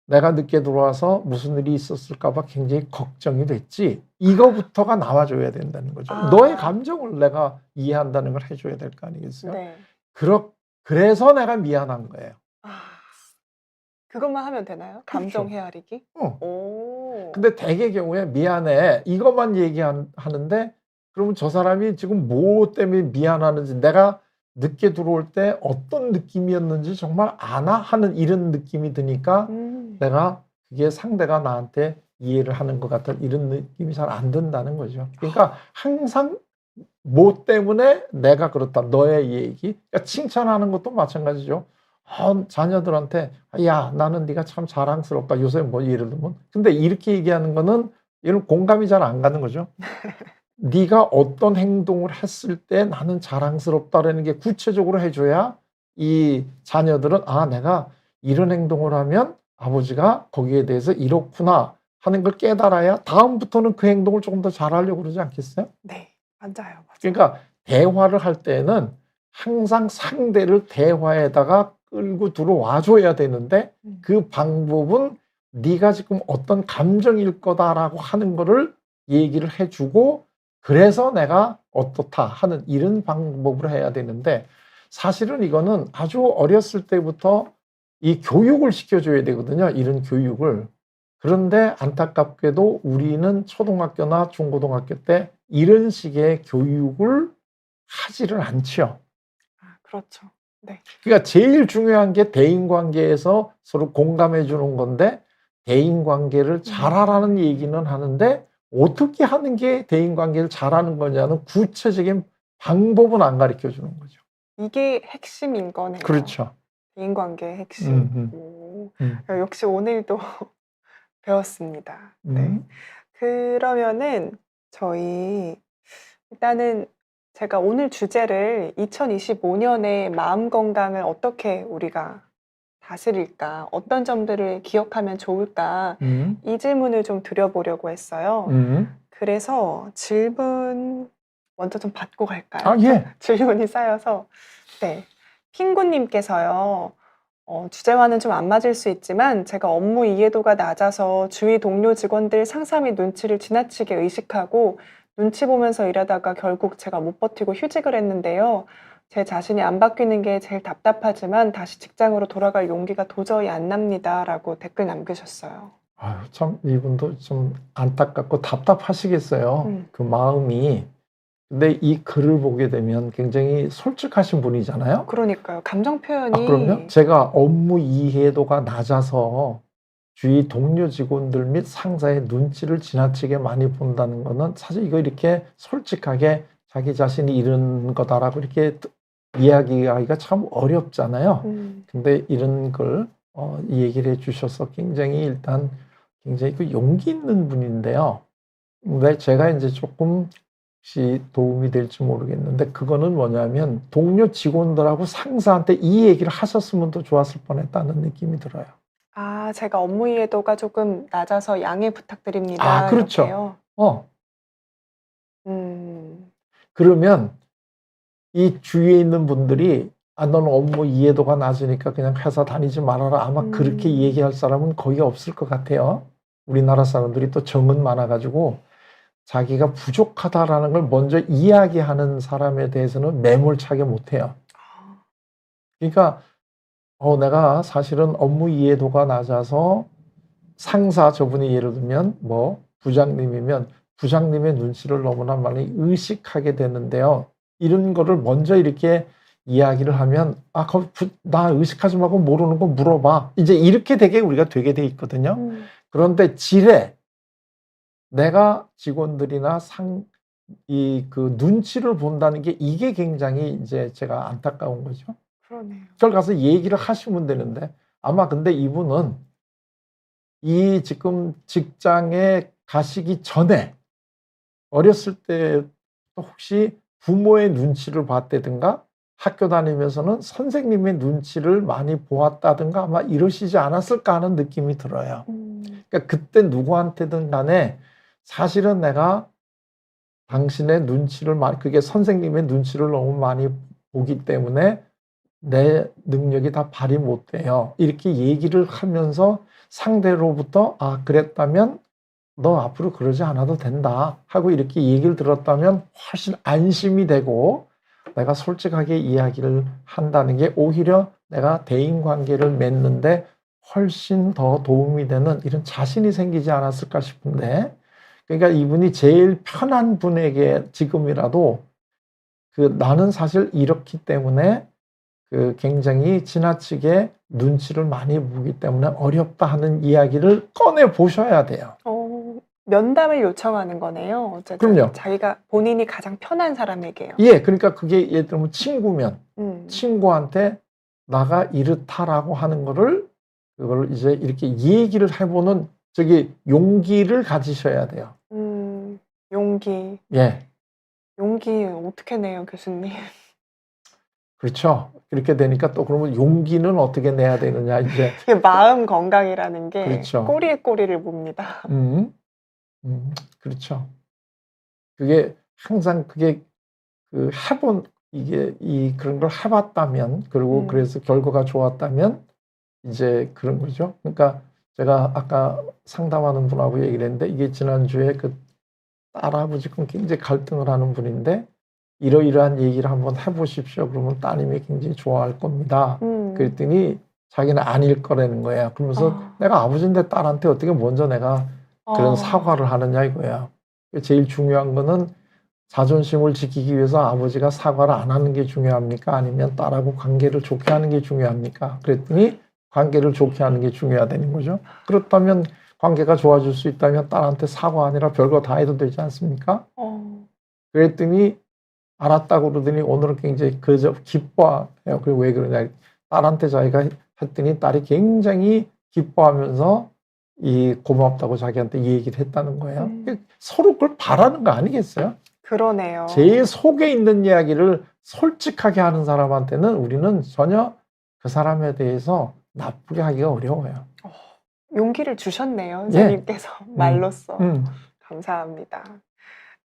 내가 늦게 들어와서 무슨 일이 있었을까 봐 굉장히 걱정이 됐지. 이거부터가 나와줘야 된다는 거죠. 너의 감정을 내가 이해한다는 걸 해줘야 될 거 아니겠어요? 네. 그래서 내가 미안한 거예요. 그것만 하면 되나요? 감정 그렇죠. 헤아리기? 근데 대개 경우에 미안해 이것만 얘기하는데 그러면 저 사람이 지금 뭐 때문에 미안하는지 내가 늦게 들어올 때 어떤 느낌이었는지 정말 아나 하는 이런 느낌이 드니까 내가 그게 상대가 나한테 이해를 하는 것 같은 이런 느낌이 잘 안 든다는 거죠. 그러니까 항상 뭐 때문에 내가 그렇다 너의 얘기 그러니까 칭찬하는 것도 마찬가지죠. 자녀들한테 야 나는 네가 참 자랑스럽다 요새 뭐 예를 들면 근데 이렇게 얘기하는 거는 얘는 공감이 잘 안 가는 거죠. 네가 어떤 행동을 했을 때 나는 자랑스럽다라는 게 구체적으로 해줘야 이 자녀들은 내가 이런 행동을 하면 아버지가 거기에 대해서 이렇구나 하는 걸 깨달아야 다음부터는 그 행동을 조금 더 잘하려고 그러지 않겠어요? 네, 맞아요. 그러니까 대화를 할 때는 항상 상대를 대화에다가 끌고 들어와 줘야 되는데 그 방법은 네가 지금 어떤 감정일 거다라고 하는 거를 얘기를 해주고 그래서 내가 어떻다 하는 이런 방법으로 해야 되는데 사실은 이거는 아주 어렸을 때부터 이 교육을 시켜줘야 되거든요. 이런 교육을. 그런데 안타깝게도 우리는 초등학교나 중고등학교 때 이런 식의 교육을 하지를 않죠. 아, 그렇죠. 네. 그러니까 제일 중요한 게 대인관계에서 서로 공감해 주는 건데 대인관계를 잘하라는 얘기는 하는데 어떻게 하는 게 대인관계를 잘하는 거냐는 구체적인 방법은 안 가르쳐 주는 거죠. 이게 핵심인 거네요. 그렇죠. 인간계의 핵심. 음. 오, 음. 역시 오늘도 배웠습니다. 네. 음. 그러면은 저희 일단은 제가 오늘 주제를 2025년에 마음 건강을 어떻게 우리가 다스릴까, 어떤 점들을 기억하면 좋을까, 음. 이 질문을 좀 드려보려고 했어요. 그래서 질문 먼저 좀 받고 갈까요? 아, 예. 질문이 쌓여서. 네. 핑구님께서요, 주제와는 좀 안 맞을 수 있지만 제가 업무 이해도가 낮아서 주위 동료 직원들 상사 및 눈치를 지나치게 의식하고 눈치 보면서 일하다가 결국 제가 못 버티고 휴직을 했는데요. 제 자신이 안 바뀌는 게 제일 답답하지만 다시 직장으로 돌아갈 용기가 도저히 안 납니다. 라고 댓글 남기셨어요. 아유, 참 이분도 좀 안타깝고 답답하시겠어요. 그 마음이. 근데 이 글을 보게 되면 굉장히 솔직하신 분이잖아요. 그러니까요. 감정 표현이. 그럼요. 제가 업무 이해도가 낮아서 주위 동료 직원들 및 상사의 눈치를 지나치게 많이 본다는 거는 사실 이거 이렇게 솔직하게 자기 자신이 이런 거다라고 이렇게 이야기하기가 참 어렵잖아요. 근데 이런 걸 이 얘기를 해주셔서 굉장히 일단 굉장히 그 용기 있는 분인데요. 근데 제가 이제 조금 혹시 도움이 될지 모르겠는데 그거는 뭐냐면 동료 직원들하고 상사한테 이 얘기를 하셨으면 더 좋았을 뻔했다는 느낌이 들어요. 아, 제가 업무 이해도가 조금 낮아서 양해 부탁드립니다. 아, 그렇죠. 이렇게요. 그러면 이 주위에 있는 분들이 너는 업무 이해도가 낮으니까 그냥 회사 다니지 말아라. 아마 그렇게 얘기할 사람은 거의 없을 것 같아요. 우리나라 사람들이 또 정은 많아가지고 자기가 부족하다라는 걸 먼저 이야기하는 사람에 대해서는 매몰차게 못해요. 그러니까 내가 사실은 업무 이해도가 낮아서 상사 저분이 예를 들면 뭐 부장님이면 부장님의 눈치를 너무나 많이 의식하게 되는데요. 이런 거를 먼저 이렇게 이야기를 하면 나 의식하지 말고 모르는 거 물어봐. 이제 이렇게 우리가 되게 돼 있거든요. 그런데 지레 내가 직원들이나 그 눈치를 본다는 게 이게 굉장히 이제 제가 안타까운 거죠. 그러네요. 그걸 가서 얘기를 하시면 되는데 아마 근데 이분은 이 지금 직장에 가시기 전에 어렸을 때 혹시 부모의 눈치를 봤다든가 학교 다니면서는 선생님의 눈치를 많이 보았다든가 아마 이러시지 않았을까 하는 느낌이 들어요. 그러니까 그때 누구한테든 간에 사실은 내가 당신의 눈치를 그게 선생님의 눈치를 너무 많이 보기 때문에 내 능력이 다 발휘 못 돼요. 이렇게 얘기를 하면서 상대로부터 그랬다면 너 앞으로 그러지 않아도 된다 하고 이렇게 얘기를 들었다면 훨씬 안심이 되고 내가 솔직하게 이야기를 한다는 게 오히려 내가 대인관계를 맺는데 훨씬 더 도움이 되는 이런 자신이 생기지 않았을까 싶은데 그러니까 이분이 제일 편한 분에게 지금이라도 나는 사실 이렇기 때문에 굉장히 지나치게 눈치를 많이 보기 때문에 어렵다 하는 이야기를 꺼내 보셔야 돼요. 면담을 요청하는 거네요. 어쨌든 그럼요. 자기가 본인이 가장 편한 사람에게요. 예, 그러니까 그게 예를 들면 친구면 친구한테 나가 이렇다라고 하는 거를 그걸 이제 이렇게 얘기를 해보는 용기를 가지셔야 돼요. 용기. 예. 용기 어떻게 내요, 교수님? 그렇죠. 그렇게 되니까 또 그러면 용기는 어떻게 내야 되느냐 이제. 마음 건강이라는 게 그렇죠. 꼬리에 꼬리를 봅니다. 그렇죠. 그게 항상 그게 그런 걸 해봤다면 그리고 그래서 결과가 좋았다면 이제 그런 거죠. 그러니까 제가 아까 상담하는 분하고 얘기를 했는데 이게 지난주에 그 딸아버지가 굉장히 갈등을 하는 분인데 이러이러한 얘기를 한번 해보십시오. 그러면 따님이 굉장히 좋아할 겁니다. 그랬더니 자기는 아닐 거라는 거야. 그러면서 내가 아버지인데 딸한테 어떻게 먼저 내가 그런 사과를 하느냐 이거야. 제일 중요한 거는 자존심을 지키기 위해서 아버지가 사과를 안 하는 게 중요합니까? 아니면 딸하고 관계를 좋게 하는 게 중요합니까? 그랬더니 관계를 좋게 하는 게 중요하다는 거죠. 그렇다면 관계가 좋아질 수 있다면 딸한테 사과 아니라 별거 다 해도 되지 않습니까? 그랬더니 알았다고 그러더니 오늘은 굉장히 그저 기뻐해요. 그리고 왜 그러냐. 딸한테 자기가 했더니 딸이 굉장히 기뻐하면서 이 고맙다고 자기한테 이 얘기를 했다는 거예요. 서로 그걸 바라는 거 아니겠어요? 그러네요. 제 속에 있는 이야기를 솔직하게 하는 사람한테는 우리는 전혀 그 사람에 대해서 나쁘게 하기가 어려워요. 용기를 주셨네요, 선생님께서. 말로써. 감사합니다.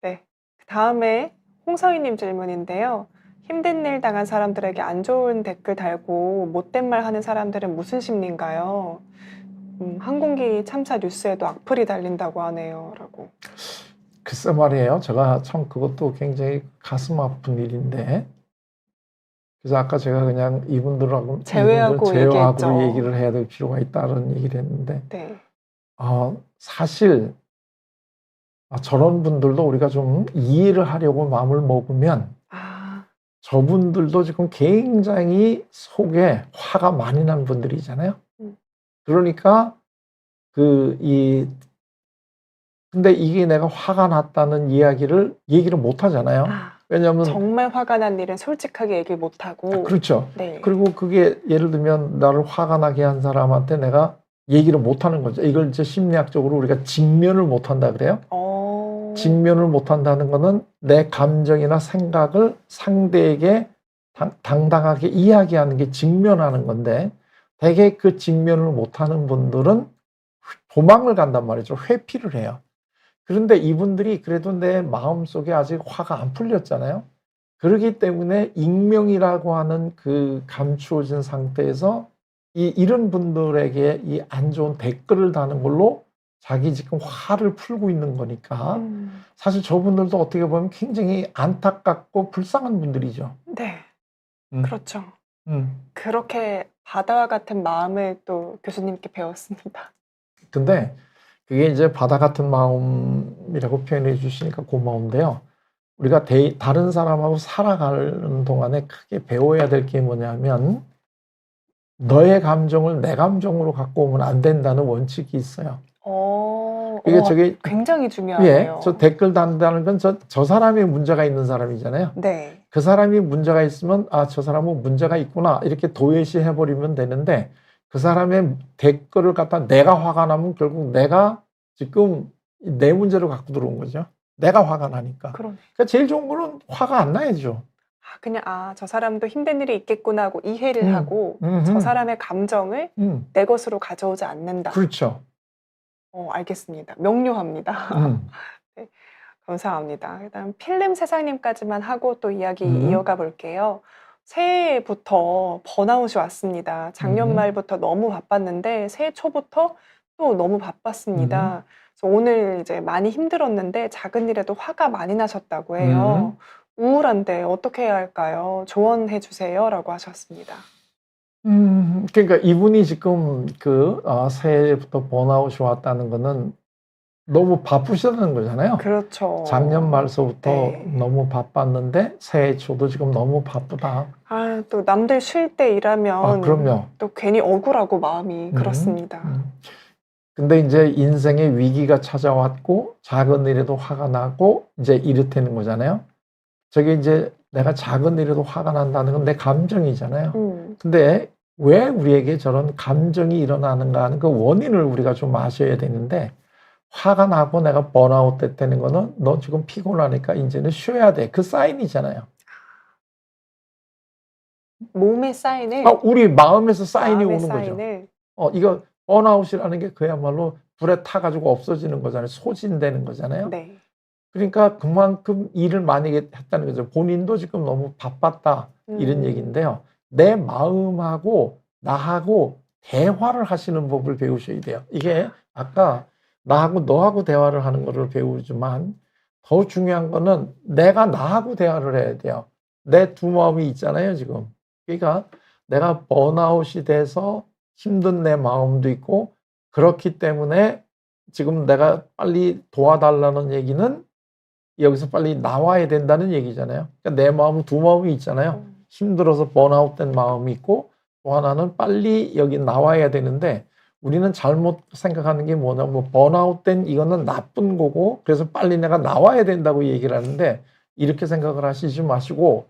네, 다음에 홍서희님 질문인데요. 힘든 일 당한 사람들에게 안 좋은 댓글 달고 못된 말 하는 사람들은 무슨 심리인가요? 항공기 참사 뉴스에도 악플이 달린다고 하네요. 라고. 글쎄 말이에요. 제가 참 그것도 굉장히 가슴 아픈 일인데, 그래서 아까 제가 그냥 이분들하고 제외하고 얘기를 해야 될 필요가 있다는 얘기를 했는데, 네. 사실 저런 분들도 우리가 좀 이해를 하려고 마음을 먹으면 저분들도 지금 굉장히 속에 화가 많이 난 분들이잖아요. 그러니까 근데 이게 내가 화가 났다는 얘기를 못 하잖아요. 왜냐하면 정말 화가 난 일은 솔직하게 얘기를 못 하고. 그렇죠. 네. 그리고 그게 예를 들면 나를 화가 나게 한 사람한테 내가 얘기를 못 하는 거죠. 이걸 이제 심리학적으로 우리가 직면을 못 한다 그래요. 직면을 못 한다는 거는 내 감정이나 생각을 상대에게 당당하게 이야기하는 게 직면하는 건데, 대개 그 직면을 못 하는 분들은 도망을 간단 말이죠. 회피를 해요. 그런데 이분들이 그래도 내 마음속에 아직 화가 안 풀렸잖아요. 그렇기 때문에 익명이라고 하는 그 감추어진 상태에서 이런 분들에게 이 안 좋은 댓글을 다는 걸로 자기 지금 화를 풀고 있는 거니까 사실 저분들도 어떻게 보면 굉장히 안타깝고 불쌍한 분들이죠. 네, 그렇죠. 그렇게 바다와 같은 마음을 또 교수님께 배웠습니다. 근데 그게 이제 바다 같은 마음이라고 표현해 주시니까 고마운데요. 우리가 다른 사람하고 살아가는 동안에 크게 배워야 될 게 뭐냐면, 너의 감정을 내 감정으로 갖고 오면 안 된다는 원칙이 있어요. 이게 저게 굉장히 중요하네요. 저 댓글 단다는 건 저 사람이 문제가 있는 사람이잖아요. 네. 그 사람이 문제가 있으면 저 사람은 문제가 있구나 이렇게 도외시해 버리면 되는데, 그 사람의 댓글을 갖다 내가 화가 나면 결국 내가 지금 내 문제를 갖고 들어온 거죠. 내가 화가 나니까. 그러니까 제일 좋은 거는 화가 안 나야죠. 그냥 저 사람도 힘든 일이 있겠구나 하고 이해를 하고 저 사람의 감정을 내 것으로 가져오지 않는다. 그렇죠. 알겠습니다. 명료합니다. 네, 감사합니다. 일단 필름 세상님까지만 하고 또 이야기 이어가 볼게요. 새해부터 번아웃이 왔습니다. 작년 말부터 너무 바빴는데 새해 초부터 또 너무 바빴습니다. 그래서 오늘 이제 많이 힘들었는데 작은 일에도 화가 많이 나셨다고 해요. 우울한데 어떻게 해야 할까요? 조언해 주세요. 라고 하셨습니다. 그러니까 이분이 지금 새해부터 번아웃이 왔다는 거는 너무 바쁘시다는 거잖아요. 그렇죠. 작년 말서부터 너무 바빴는데 새해 초도 지금 너무 바쁘다. 또 남들 쉴 때 일하면 그럼요. 또 괜히 억울하고 마음이 그렇습니다. 근데 이제 인생의 위기가 찾아왔고 작은 일에도 화가 나고 이제 이렇다는 거잖아요. 저게 이제 내가 작은 일에도 화가 난다는 건 내 감정이잖아요. 근데 왜 우리에게 저런 감정이 일어나는가 하는 그 원인을 우리가 좀 아셔야 되는데, 화가 나고 내가 번아웃 됐다는 거는 너 지금 피곤하니까 이제는 쉬어야 돼. 그 사인이잖아요. 몸의 사인을? 우리 마음에서 사인이 오는 거죠. 이거 번아웃이라는 게 그야말로 불에 타가지고 없어지는 거잖아요. 소진되는 거잖아요. 네. 그러니까 그만큼 일을 많이 했다는 거죠. 본인도 지금 너무 바빴다 이런 얘기인데요. 내 마음하고 나하고 대화를 하시는 법을 배우셔야 돼요. 이게 아까 나하고 너하고 대화를 하는 거를 배우지만 더 중요한 거는 내가 나하고 대화를 해야 돼요. 내 두 마음이 있잖아요, 지금. 그러니까 내가 번아웃이 돼서 힘든 내 마음도 있고, 그렇기 때문에 지금 내가 빨리 도와달라는 얘기는 여기서 빨리 나와야 된다는 얘기잖아요. 그러니까 내 마음은 두 마음이 있잖아요. 힘들어서 번아웃된 마음이 있고, 또 하나는 빨리 여기 나와야 되는데, 우리는 잘못 생각하는 게 뭐냐면, 뭐 번아웃된 이거는 나쁜 거고, 그래서 빨리 내가 나와야 된다고 얘기를 하는데, 이렇게 생각을 하시지 마시고,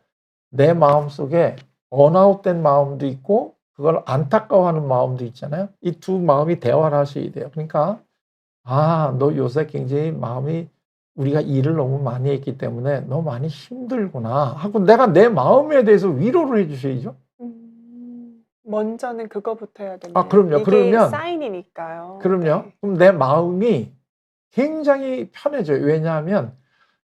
내 마음 속에 번아웃된 마음도 있고, 그걸 안타까워하는 마음도 있잖아요. 이 두 마음이 대화를 하셔야 돼요. 그러니까, 너 요새 굉장히 마음이, 우리가 일을 너무 많이 했기 때문에 너 많이 힘들구나 하고 내가 내 마음에 대해서 위로를 해주셔야죠. 먼저는 그거부터 해야 되네요. 그럼요. 이게 그러면, 사인이니까요. 그럼요. 네. 그럼 내 마음이 굉장히 편해져요. 왜냐하면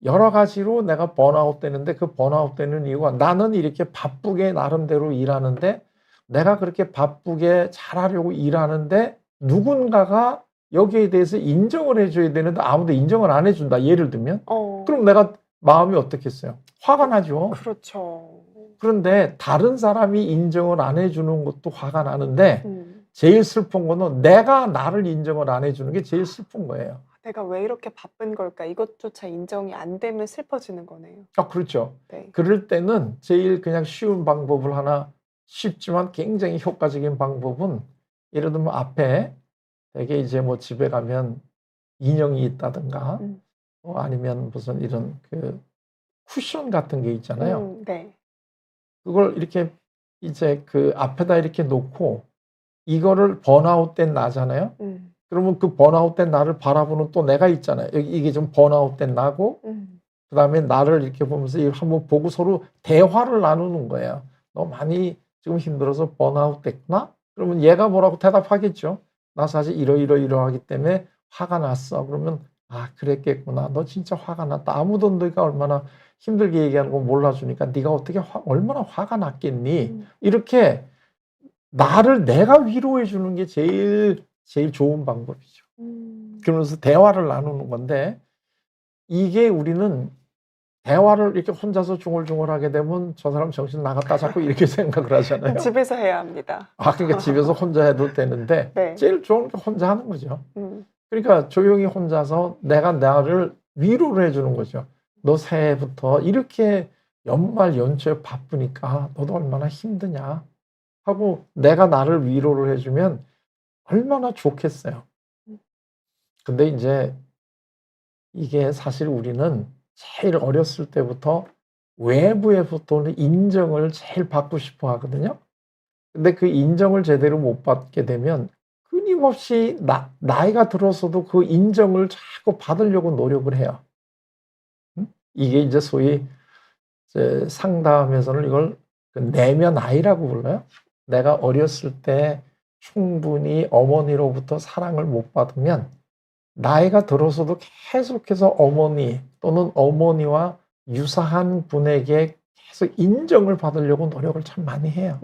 여러 가지로 내가 번아웃 되는데, 그 번아웃 되는 이유가 나는 이렇게 바쁘게 나름대로 일하는데, 내가 그렇게 바쁘게 잘하려고 일하는데 누군가가 여기에 대해서 인정을 해줘야 되는데 아무도 인정을 안 해준다. 예를 들면. 그럼 내가 마음이 어떻겠어요? 화가 나죠. 그렇죠. 그런데 다른 사람이 인정을 안 해주는 것도 화가 나는데, 제일 슬픈 거는 내가 나를 인정을 안 해주는 게 제일 슬픈 거예요. 내가 왜 이렇게 바쁜 걸까? 이것조차 인정이 안 되면 슬퍼지는 거네요. 그렇죠. 네. 그럴 때는 제일 그냥 쉬운 방법을 하나, 쉽지만 굉장히 효과적인 방법은, 예를 들면 앞에 되게 이제 뭐 집에 가면 인형이 있다든가, 아니면 무슨 이런 그 쿠션 같은 게 있잖아요. 네. 그걸 이렇게 이제 그 앞에다 이렇게 놓고, 이거를 번아웃된 나잖아요. 그러면 그 번아웃된 나를 바라보는 또 내가 있잖아요. 이게 좀 번아웃된 나고, 그 다음에 나를 이렇게 보면서 이걸 한번 보고 서로 대화를 나누는 거예요. 너 많이 지금 힘들어서 번아웃 됐구나? 그러면 얘가 뭐라고 대답하겠죠. 나 사실 이러하기 때문에 화가 났어. 그러면 그랬겠구나. 너 진짜 화가 났다. 아무도 너가 얼마나 힘들게 얘기하는 거 몰라주니까 네가 어떻게 얼마나 화가 났겠니? 이렇게 나를 내가 위로해 주는 게 제일 좋은 방법이죠. 그러면서 대화를 나누는 건데, 이게 우리는 대화를 이렇게 혼자서 중얼중얼하게 되면 저 사람 정신 나갔다 자꾸 이렇게 생각을 하잖아요. 집에서 해야 합니다. 그러니까 집에서 혼자 해도 되는데, 네. 제일 좋은 게 혼자 하는 거죠. 그러니까 조용히 혼자서 내가 나를 위로를 해주는 거죠. 너 새해부터 이렇게 연말 연초에 바쁘니까 너도 얼마나 힘드냐 하고 내가 나를 위로를 해주면 얼마나 좋겠어요. 근데 이제 이게 사실 우리는 제일 어렸을 때부터 외부에부터는 인정을 제일 받고 싶어 하거든요. 근데 그 인정을 제대로 못 받게 되면 끊임없이 나이가 들어서도 그 인정을 자꾸 받으려고 노력을 해요. 이게 이제 소위 이제 상담에서는 이걸 그 내면 아이라고 불러요. 내가 어렸을 때 충분히 어머니로부터 사랑을 못 받으면 나이가 들어서도 계속해서 어머니 또는 어머니와 유사한 분에게 계속 인정을 받으려고 노력을 참 많이 해요.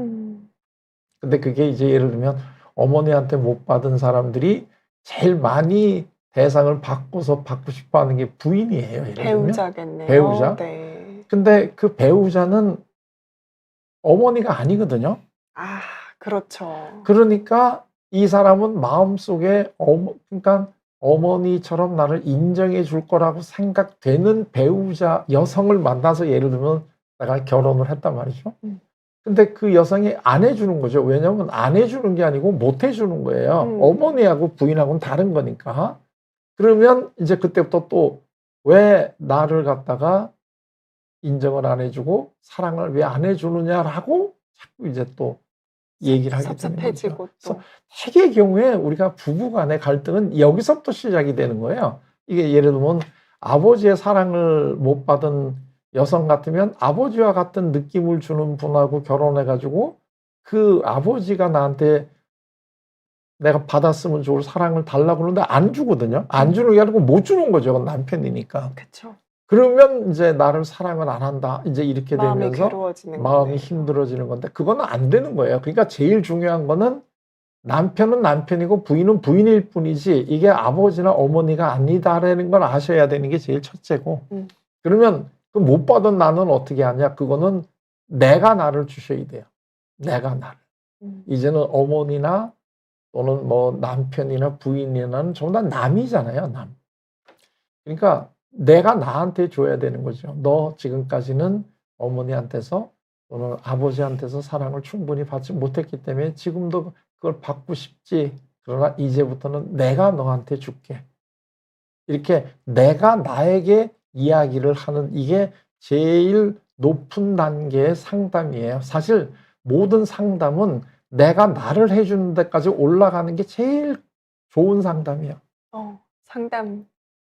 근데 그게 이제 예를 들면 어머니한테 못 받은 사람들이 제일 많이 대상을 받고서 받고 싶어 하는 게 부인이에요. 예를 들면. 배우자겠네요. 배우자. 네. 근데 그 배우자는 어머니가 아니거든요. 그렇죠. 그러니까 이 사람은 마음속에 그러니까 어머니처럼 나를 인정해 줄 거라고 생각되는 배우자 여성을 만나서 예를 들면 내가 결혼을 했단 말이죠. 근데 그 여성이 안 해주는 거죠. 왜냐하면 안 해주는 게 아니고 못 해주는 거예요. 어머니하고 부인하고는 다른 거니까. 그러면 이제 그때부터 또 왜 나를 갖다가 인정을 안 해주고 사랑을 왜 안 해주느냐라고 자꾸 이제 또 얘기를 하게 되는 거죠. 섭섭해지고 또. 대개의 경우에 우리가 부부 간의 갈등은 여기서부터 시작이 되는 거예요. 이게 예를 들면 아버지의 사랑을 못 받은 여성 같으면 아버지와 같은 느낌을 주는 분하고 결혼해가지고 그 아버지가 나한테 내가 받았으면 좋을 사랑을 달라고 그러는데 안 주거든요. 안 주는 게 아니고 못 주는 거죠. 그건 남편이니까. 그렇죠. 그러면 이제 나를 사랑을 안 한다. 이제 이렇게 마음이 되면서 괴로워지는 마음이 거네요. 힘들어지는 건데 그거는 안 되는 거예요. 그러니까 제일 중요한 거는 남편은 남편이고 부인은 부인일 뿐이지 이게 아버지나 어머니가 아니다라는 걸 아셔야 되는 게 제일 첫째고 그러면 그 못 받은 나는 어떻게 하냐? 그거는 내가 나를 주셔야 돼요. 내가 나를. 이제는 어머니나 또는 뭐 남편이나 부인이나 전부 다 남이잖아요. 남. 그러니까 내가 나한테 줘야 되는 거죠. 너 지금까지는 어머니한테서 또는 아버지한테서 사랑을 충분히 받지 못했기 때문에 지금도 그걸 받고 싶지. 그러나 이제부터는 내가 너한테 줄게. 이렇게 내가 나에게 이야기를 하는 이게 제일 높은 단계의 상담이에요. 사실 모든 상담은 내가 나를 해주는 데까지 올라가는 게 제일 좋은 상담이에요. 상담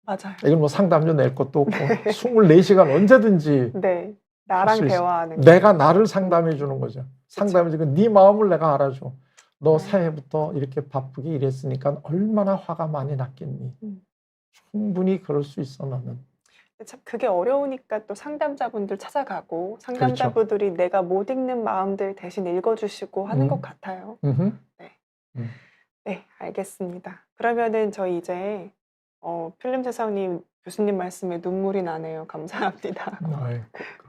맞아요. 이건 뭐 상담료 낼 것도 없고 24시간 언제든지 네, 나랑 대화하는 내가 나를 상담해 주는 거죠. 상담해 주고 네 마음을 내가 알아줘. 너 새해부터 이렇게 바쁘게 일했으니까 얼마나 화가 많이 났겠니. 충분히 그럴 수 있어 너는. 참 그게 어려우니까 또 상담자분들 찾아가고 상담자분들이 내가 못 읽는 마음들 대신 읽어주시고 하는 것 같아요. 네, 알겠습니다. 그러면은 저희 이제 필름세상님 교수님 말씀에 눈물이 나네요. 감사합니다.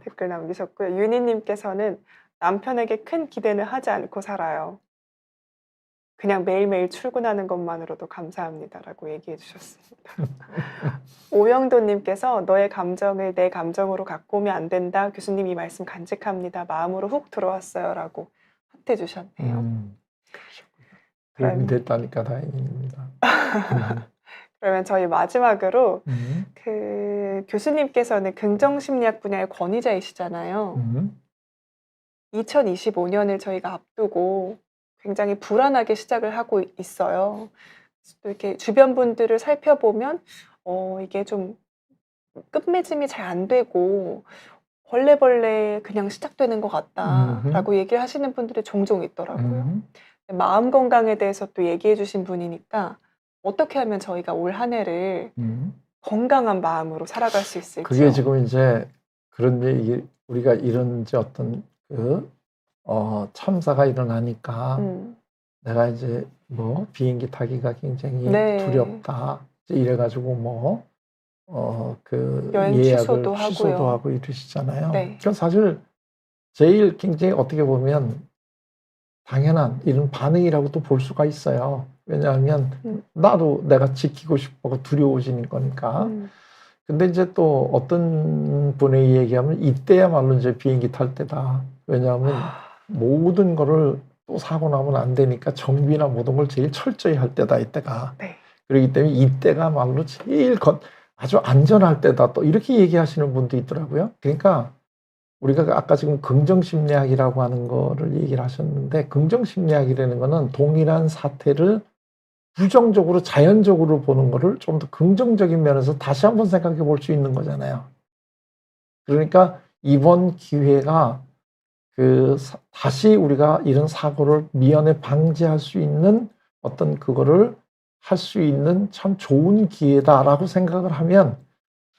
댓글 남기셨고요. 윤희님께서는 남편에게 큰 기대는 하지 않고 살아요. 그냥 매일매일 출근하는 것만으로도 감사합니다라고 얘기해 주셨습니다. 오영도님께서 너의 감정을 내 감정으로 갖고 오면 안 된다. 교수님 이 말씀 간직합니다. 마음으로 훅 들어왔어요. 라고 하트 주셨네요. 그럼 됐다니까 다행입니다. 그러면 저희 마지막으로 그 교수님께서는 긍정심리학 분야의 권위자이시잖아요. 2025년을 저희가 앞두고 굉장히 불안하게 시작을 하고 있어요. 또 이렇게 주변 분들을 살펴보면 이게 좀 끝맺음이 잘 안 되고 벌레벌레 그냥 시작되는 것 같다라고 얘기를 하시는 분들이 종종 있더라고요. 마음 건강에 대해서 또 얘기해 주신 분이니까 어떻게 하면 저희가 올 한 해를 건강한 마음으로 살아갈 수 있을지요? 그게 지금 이제 그런 얘기 우리가 이런 이제 어떤 그 참사가 일어나니까 내가 이제 뭐 비행기 타기가 굉장히 두렵다 이래가지고 뭐 그 여행 예약을 취소도 하고 이러시잖아요. 네. 그건 사실 제일 굉장히 어떻게 보면 당연한 이런 반응이라고도 볼 수가 있어요. 왜냐하면 나도 내가 지키고 싶고 두려워지는 거니까. 근데 이제 또 어떤 분의 얘기하면 이때야말로 이제 비행기 탈 때다. 왜냐하면 모든 거를 또 사고 나면 안 되니까 정비나 모든 걸 제일 철저히 할 때다 이때가. 그렇기 때문에 이때가말로 제일 아주 안전할 때다. 또 이렇게 얘기하시는 분도 있더라고요. 그러니까 우리가 아까 지금 긍정심리학이라고 하는 거를 얘기를 하셨는데 긍정심리학이라는 거는 동일한 사태를 부정적으로 자연적으로 보는 거를 좀 더 긍정적인 면에서 다시 한번 생각해 볼 수 있는 거잖아요. 그러니까 이번 기회가 다시 우리가 이런 사고를 미연에 방지할 수 있는 어떤 그거를 할 수 있는 참 좋은 기회다라고 생각을 하면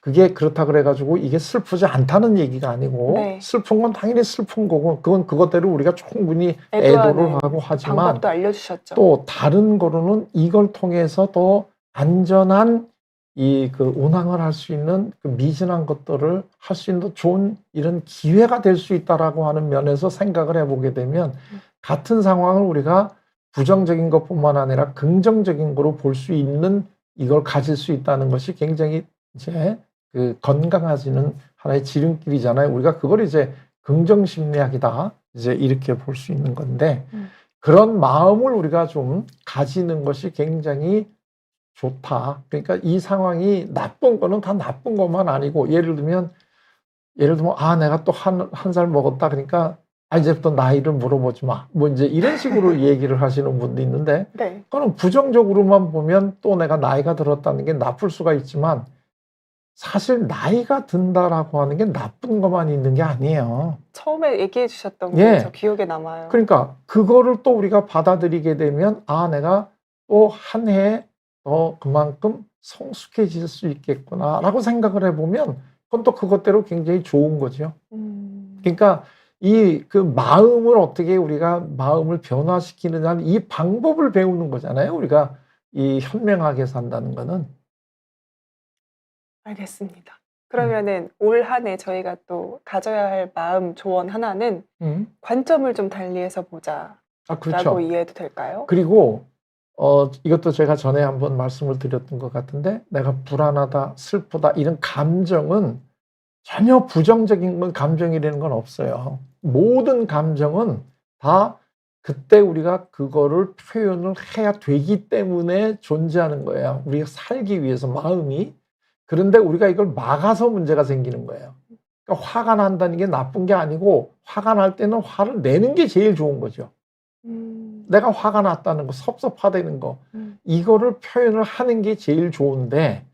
그게 그렇다 그래가지고 이게 슬프지 않다는 얘기가 아니고 슬픈 건 당연히 슬픈 거고 그건 그것대로 우리가 충분히 애도를 하고 하지만 방법도 알려주셨죠. 또 다른 거로는 이걸 통해서 더 안전한 운항을 할 수 있는 그 미진한 것들을 할 수 있는 더 좋은 이런 기회가 될 수 있다라고 하는 면에서 생각을 해보게 되면 같은 상황을 우리가 부정적인 것뿐만 아니라 긍정적인 거로 볼 수 있는 이걸 가질 수 있다는 것이 굉장히 이제 건강해지는 하나의 지름길이잖아요. 우리가 그걸 이제 긍정심리학이다. 이제 이렇게 볼 수 있는 건데, 그런 마음을 우리가 좀 가지는 것이 굉장히 좋다. 그러니까 이 상황이 나쁜 거는 다 나쁜 것만 아니고, 예를 들면, 내가 또 한 살 먹었다. 그러니까, 이제부터 나이를 물어보지 마. 뭐 이제 이런 식으로 얘기를 하시는 분도 있는데, 그거는 부정적으로만 보면 또 내가 나이가 들었다는 게 나쁠 수가 있지만, 사실 나이가 든다라고 하는 게 나쁜 것만 있는 게 아니에요. 처음에 얘기해 주셨던 게 저 기억에 남아요. 그러니까 그거를 또 우리가 받아들이게 되면 내가 또 한 해 더 그만큼 성숙해질 수 있겠구나라고 생각을 해보면 그건 또 그것대로 굉장히 좋은 거죠. 그러니까 이 그 마음을 어떻게 우리가 마음을 변화시키느냐 이 방법을 배우는 거잖아요. 우리가 이 현명하게 산다는 거는. 알겠습니다. 음. 그러면은 올 한 해 저희가 또 가져야 할 마음 조언 하나는 관점을 좀 달리해서 보자라고 아, 그렇죠. 이해해도 될까요? 그리고 이것도 제가 전에 한번 말씀을 드렸던 것 같은데 내가 불안하다, 슬프다 이런 감정은 전혀 부정적인 건 감정이라는 건 없어요. 모든 감정은 다 그때 우리가 그거를 표현을 해야 되기 때문에 존재하는 거예요. 우리가 살기 위해서 마음이. 그런데 우리가 이걸 막아서 문제가 생기는 거예요. 그러니까 화가 난다는 게 나쁜 게 아니고 화가 날 때는 화를 내는 게 제일 좋은 거죠. 내가 화가 났다는 거, 섭섭하다는 거, 이거를 표현을 하는 게 제일 좋은데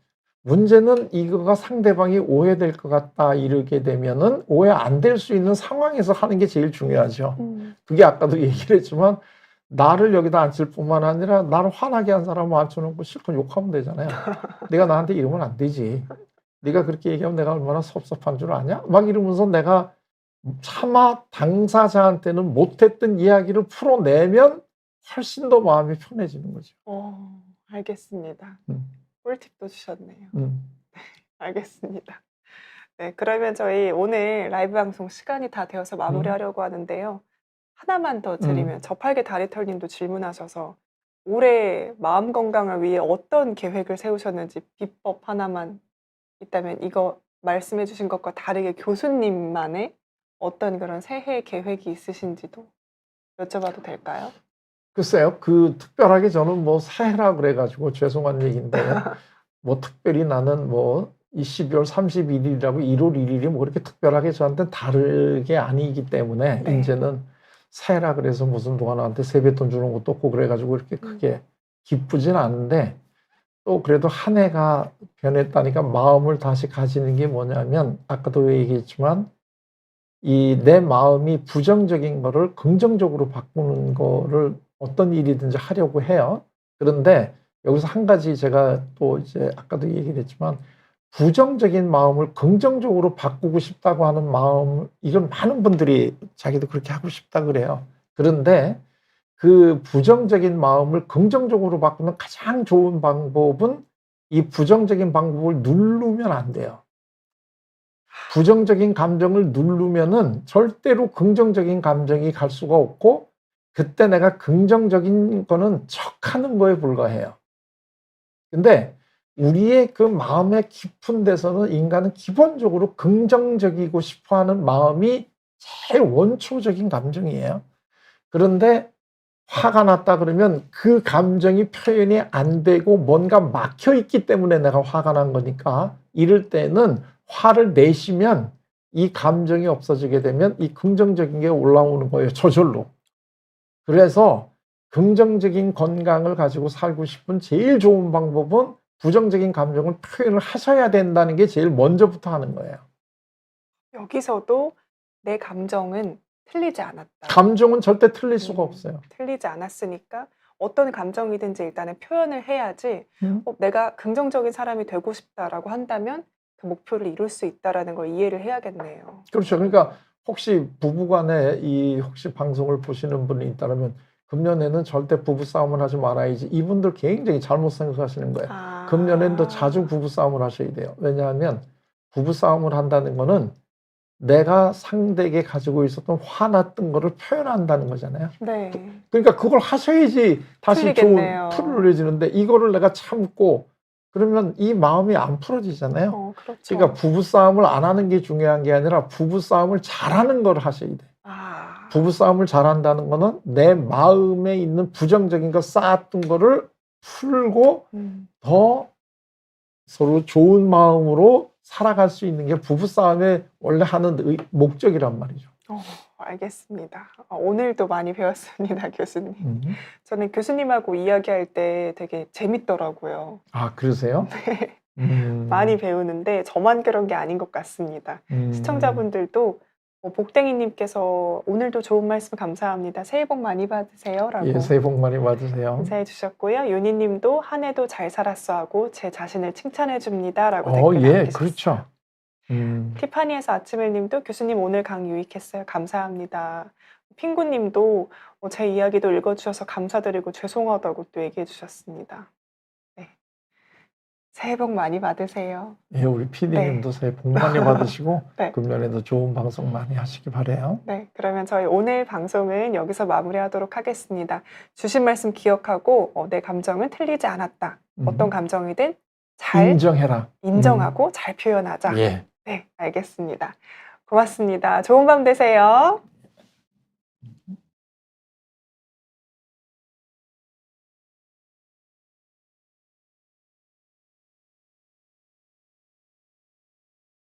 문제는 이거가 상대방이 오해될 것 같다 이렇게 되면은 오해 안 될 수 있는 상황에서 하는 게 제일 중요하죠. 그게 아까도 얘기를 했지만 나를 여기다 앉힐 뿐만 아니라 나를 화나게 한 사람을 앉혀놓고 실컷 욕하면 되잖아요. 내가 나한테 이러면 안 되지. 네가 그렇게 얘기하면 내가 얼마나 섭섭한 줄 아냐? 막 이러면서 내가 차마 당사자한테는 못했던 이야기를 풀어내면 훨씬 더 마음이 편해지는 거죠. 알겠습니다. 음. 꿀팁도 주셨네요. 음. 알겠습니다. 네, 그러면 저희 오늘 라이브 방송 시간이 다 되어서 마무리하려고 하는데요. 하나만 더 드리면 저팔계 다리털님도 질문하셔서 올해 마음 건강을 위해 어떤 계획을 세우셨는지 비법 하나만 있다면 이거 말씀해 주신 것과 다르게 교수님만의 어떤 그런 새해 계획이 있으신지도 여쭤봐도 될까요? 글쎄요, 그 특별하게 저는 뭐 새해라 그래가지고 죄송한 얘기인데 뭐 특별히 나는 뭐 이 12월 31일이라고 1월 1일이 뭐 그렇게 특별하게 저한테 다르게 아니기 때문에 네. 이제는 새해라 그래서 무슨 누가 나한테 세뱃돈 주는 것도 없고 그래가지고 이렇게 크게 기쁘진 않은데 또 그래도 한 해가 변했다니까 마음을 다시 가지는 게 뭐냐면 아까도 얘기했지만 이 내 마음이 부정적인 거를 긍정적으로 바꾸는 거를 어떤 일이든지 하려고 해요. 그런데 여기서 한 가지 제가 또 이제 아까도 얘기를 했지만 부정적인 마음을 긍정적으로 바꾸고 싶다고 하는 마음, 이건 많은 분들이 자기도 그렇게 하고 싶다 그래요. 그런데 그 부정적인 마음을 긍정적으로 바꾸는 가장 좋은 방법은 이 부정적인 방법을 누르면 안 돼요. 부정적인 감정을 누르면은 절대로 긍정적인 감정이 갈 수가 없고 그때 내가 긍정적인 거는 척하는 거에 불과해요. 근데 우리의 그 마음의 깊은 데서는 인간은 기본적으로 긍정적이고 싶어하는 마음이 제일 원초적인 감정이에요. 그런데 화가 났다 그러면 그 감정이 표현이 안 되고 뭔가 막혀 있기 때문에 내가 화가 난 거니까 이럴 때는 화를 내시면 이 감정이 없어지게 되면 이 긍정적인 게 올라오는 거예요. 저절로. 그래서 긍정적인 건강을 가지고 살고 싶은 제일 좋은 방법은 부정적인 감정을 표현을 하셔야 된다는 게 제일 먼저부터 하는 거예요. 여기서도 내 감정은 틀리지 않았다. 감정은 절대 틀릴 수가 없어요. 틀리지 않았으니까 어떤 감정이든지 일단은 표현을 해야지 내가 긍정적인 사람이 되고 싶다라고 한다면 그 목표를 이룰 수 있다라는 걸 이해를 해야겠네요. 그렇죠. 그러니까 혹시 부부간에 이 혹시 방송을 보시는 분이 있다면 금년에는 절대 부부싸움을 하지 말아야지. 이분들 굉장히 잘못 생각하시는 거예요. 금년에는 더 자주 부부싸움을 하셔야 돼요. 왜냐하면 부부싸움을 한다는 거는 내가 상대에게 가지고 있었던 화났던 거를 표현한다는 거잖아요. 네. 그러니까 그걸 하셔야지 다시 풀리겠네요. 좋은 풀어지는데 이거를 내가 참고 그러면 이 마음이 안 풀어지잖아요. 그렇죠. 그러니까 부부싸움을 안 하는 게 중요한 게 아니라 부부싸움을 잘하는 걸 하셔야 돼. 부부싸움을 잘한다는 거는 내 마음에 있는 부정적인 거 쌓았던 거를 풀고 더 서로 좋은 마음으로 살아갈 수 있는 게 부부싸움의 원래 하는 목적이란 말이죠. 알겠습니다. 오늘도 많이 배웠습니다, 교수님. 저는 교수님하고 이야기할 때 되게 재밌더라고요. 아, 그러세요? 네. 많이 배우는데 저만 그런 게 아닌 것 같습니다. 시청자분들도 복댕이님께서 오늘도 좋은 말씀 감사합니다. 새해 복 많이 받으세요. 라고 예, 새해 복 많이 받으세요. 인사해 주셨고요. 윤희님도 한 해도 잘 살았어 하고 제 자신을 칭찬해 줍니다. 라고 댓글 예, 남기셨어요. 그렇죠. 티파니에서 아침을 님도 교수님 오늘 강의 유익했어요. 감사합니다. 핑구 님도 제 이야기도 읽어주셔서 감사드리고 죄송하다고 또 얘기해 주셨습니다. 네. 새해 복 많이 받으세요. 예, 우리 PD님도 새해 복 많이 받으시고 네. 금년에도 좋은 방송 많이 하시기 바래요. 네, 그러면 저희 오늘 방송은 여기서 마무리하도록 하겠습니다. 주신 말씀 기억하고 내 감정은 틀리지 않았다. 어떤 감정이든 잘 인정해라. 인정하고 잘 표현하자. 예. 네, 알겠습니다. 고맙습니다. 좋은 밤 되세요.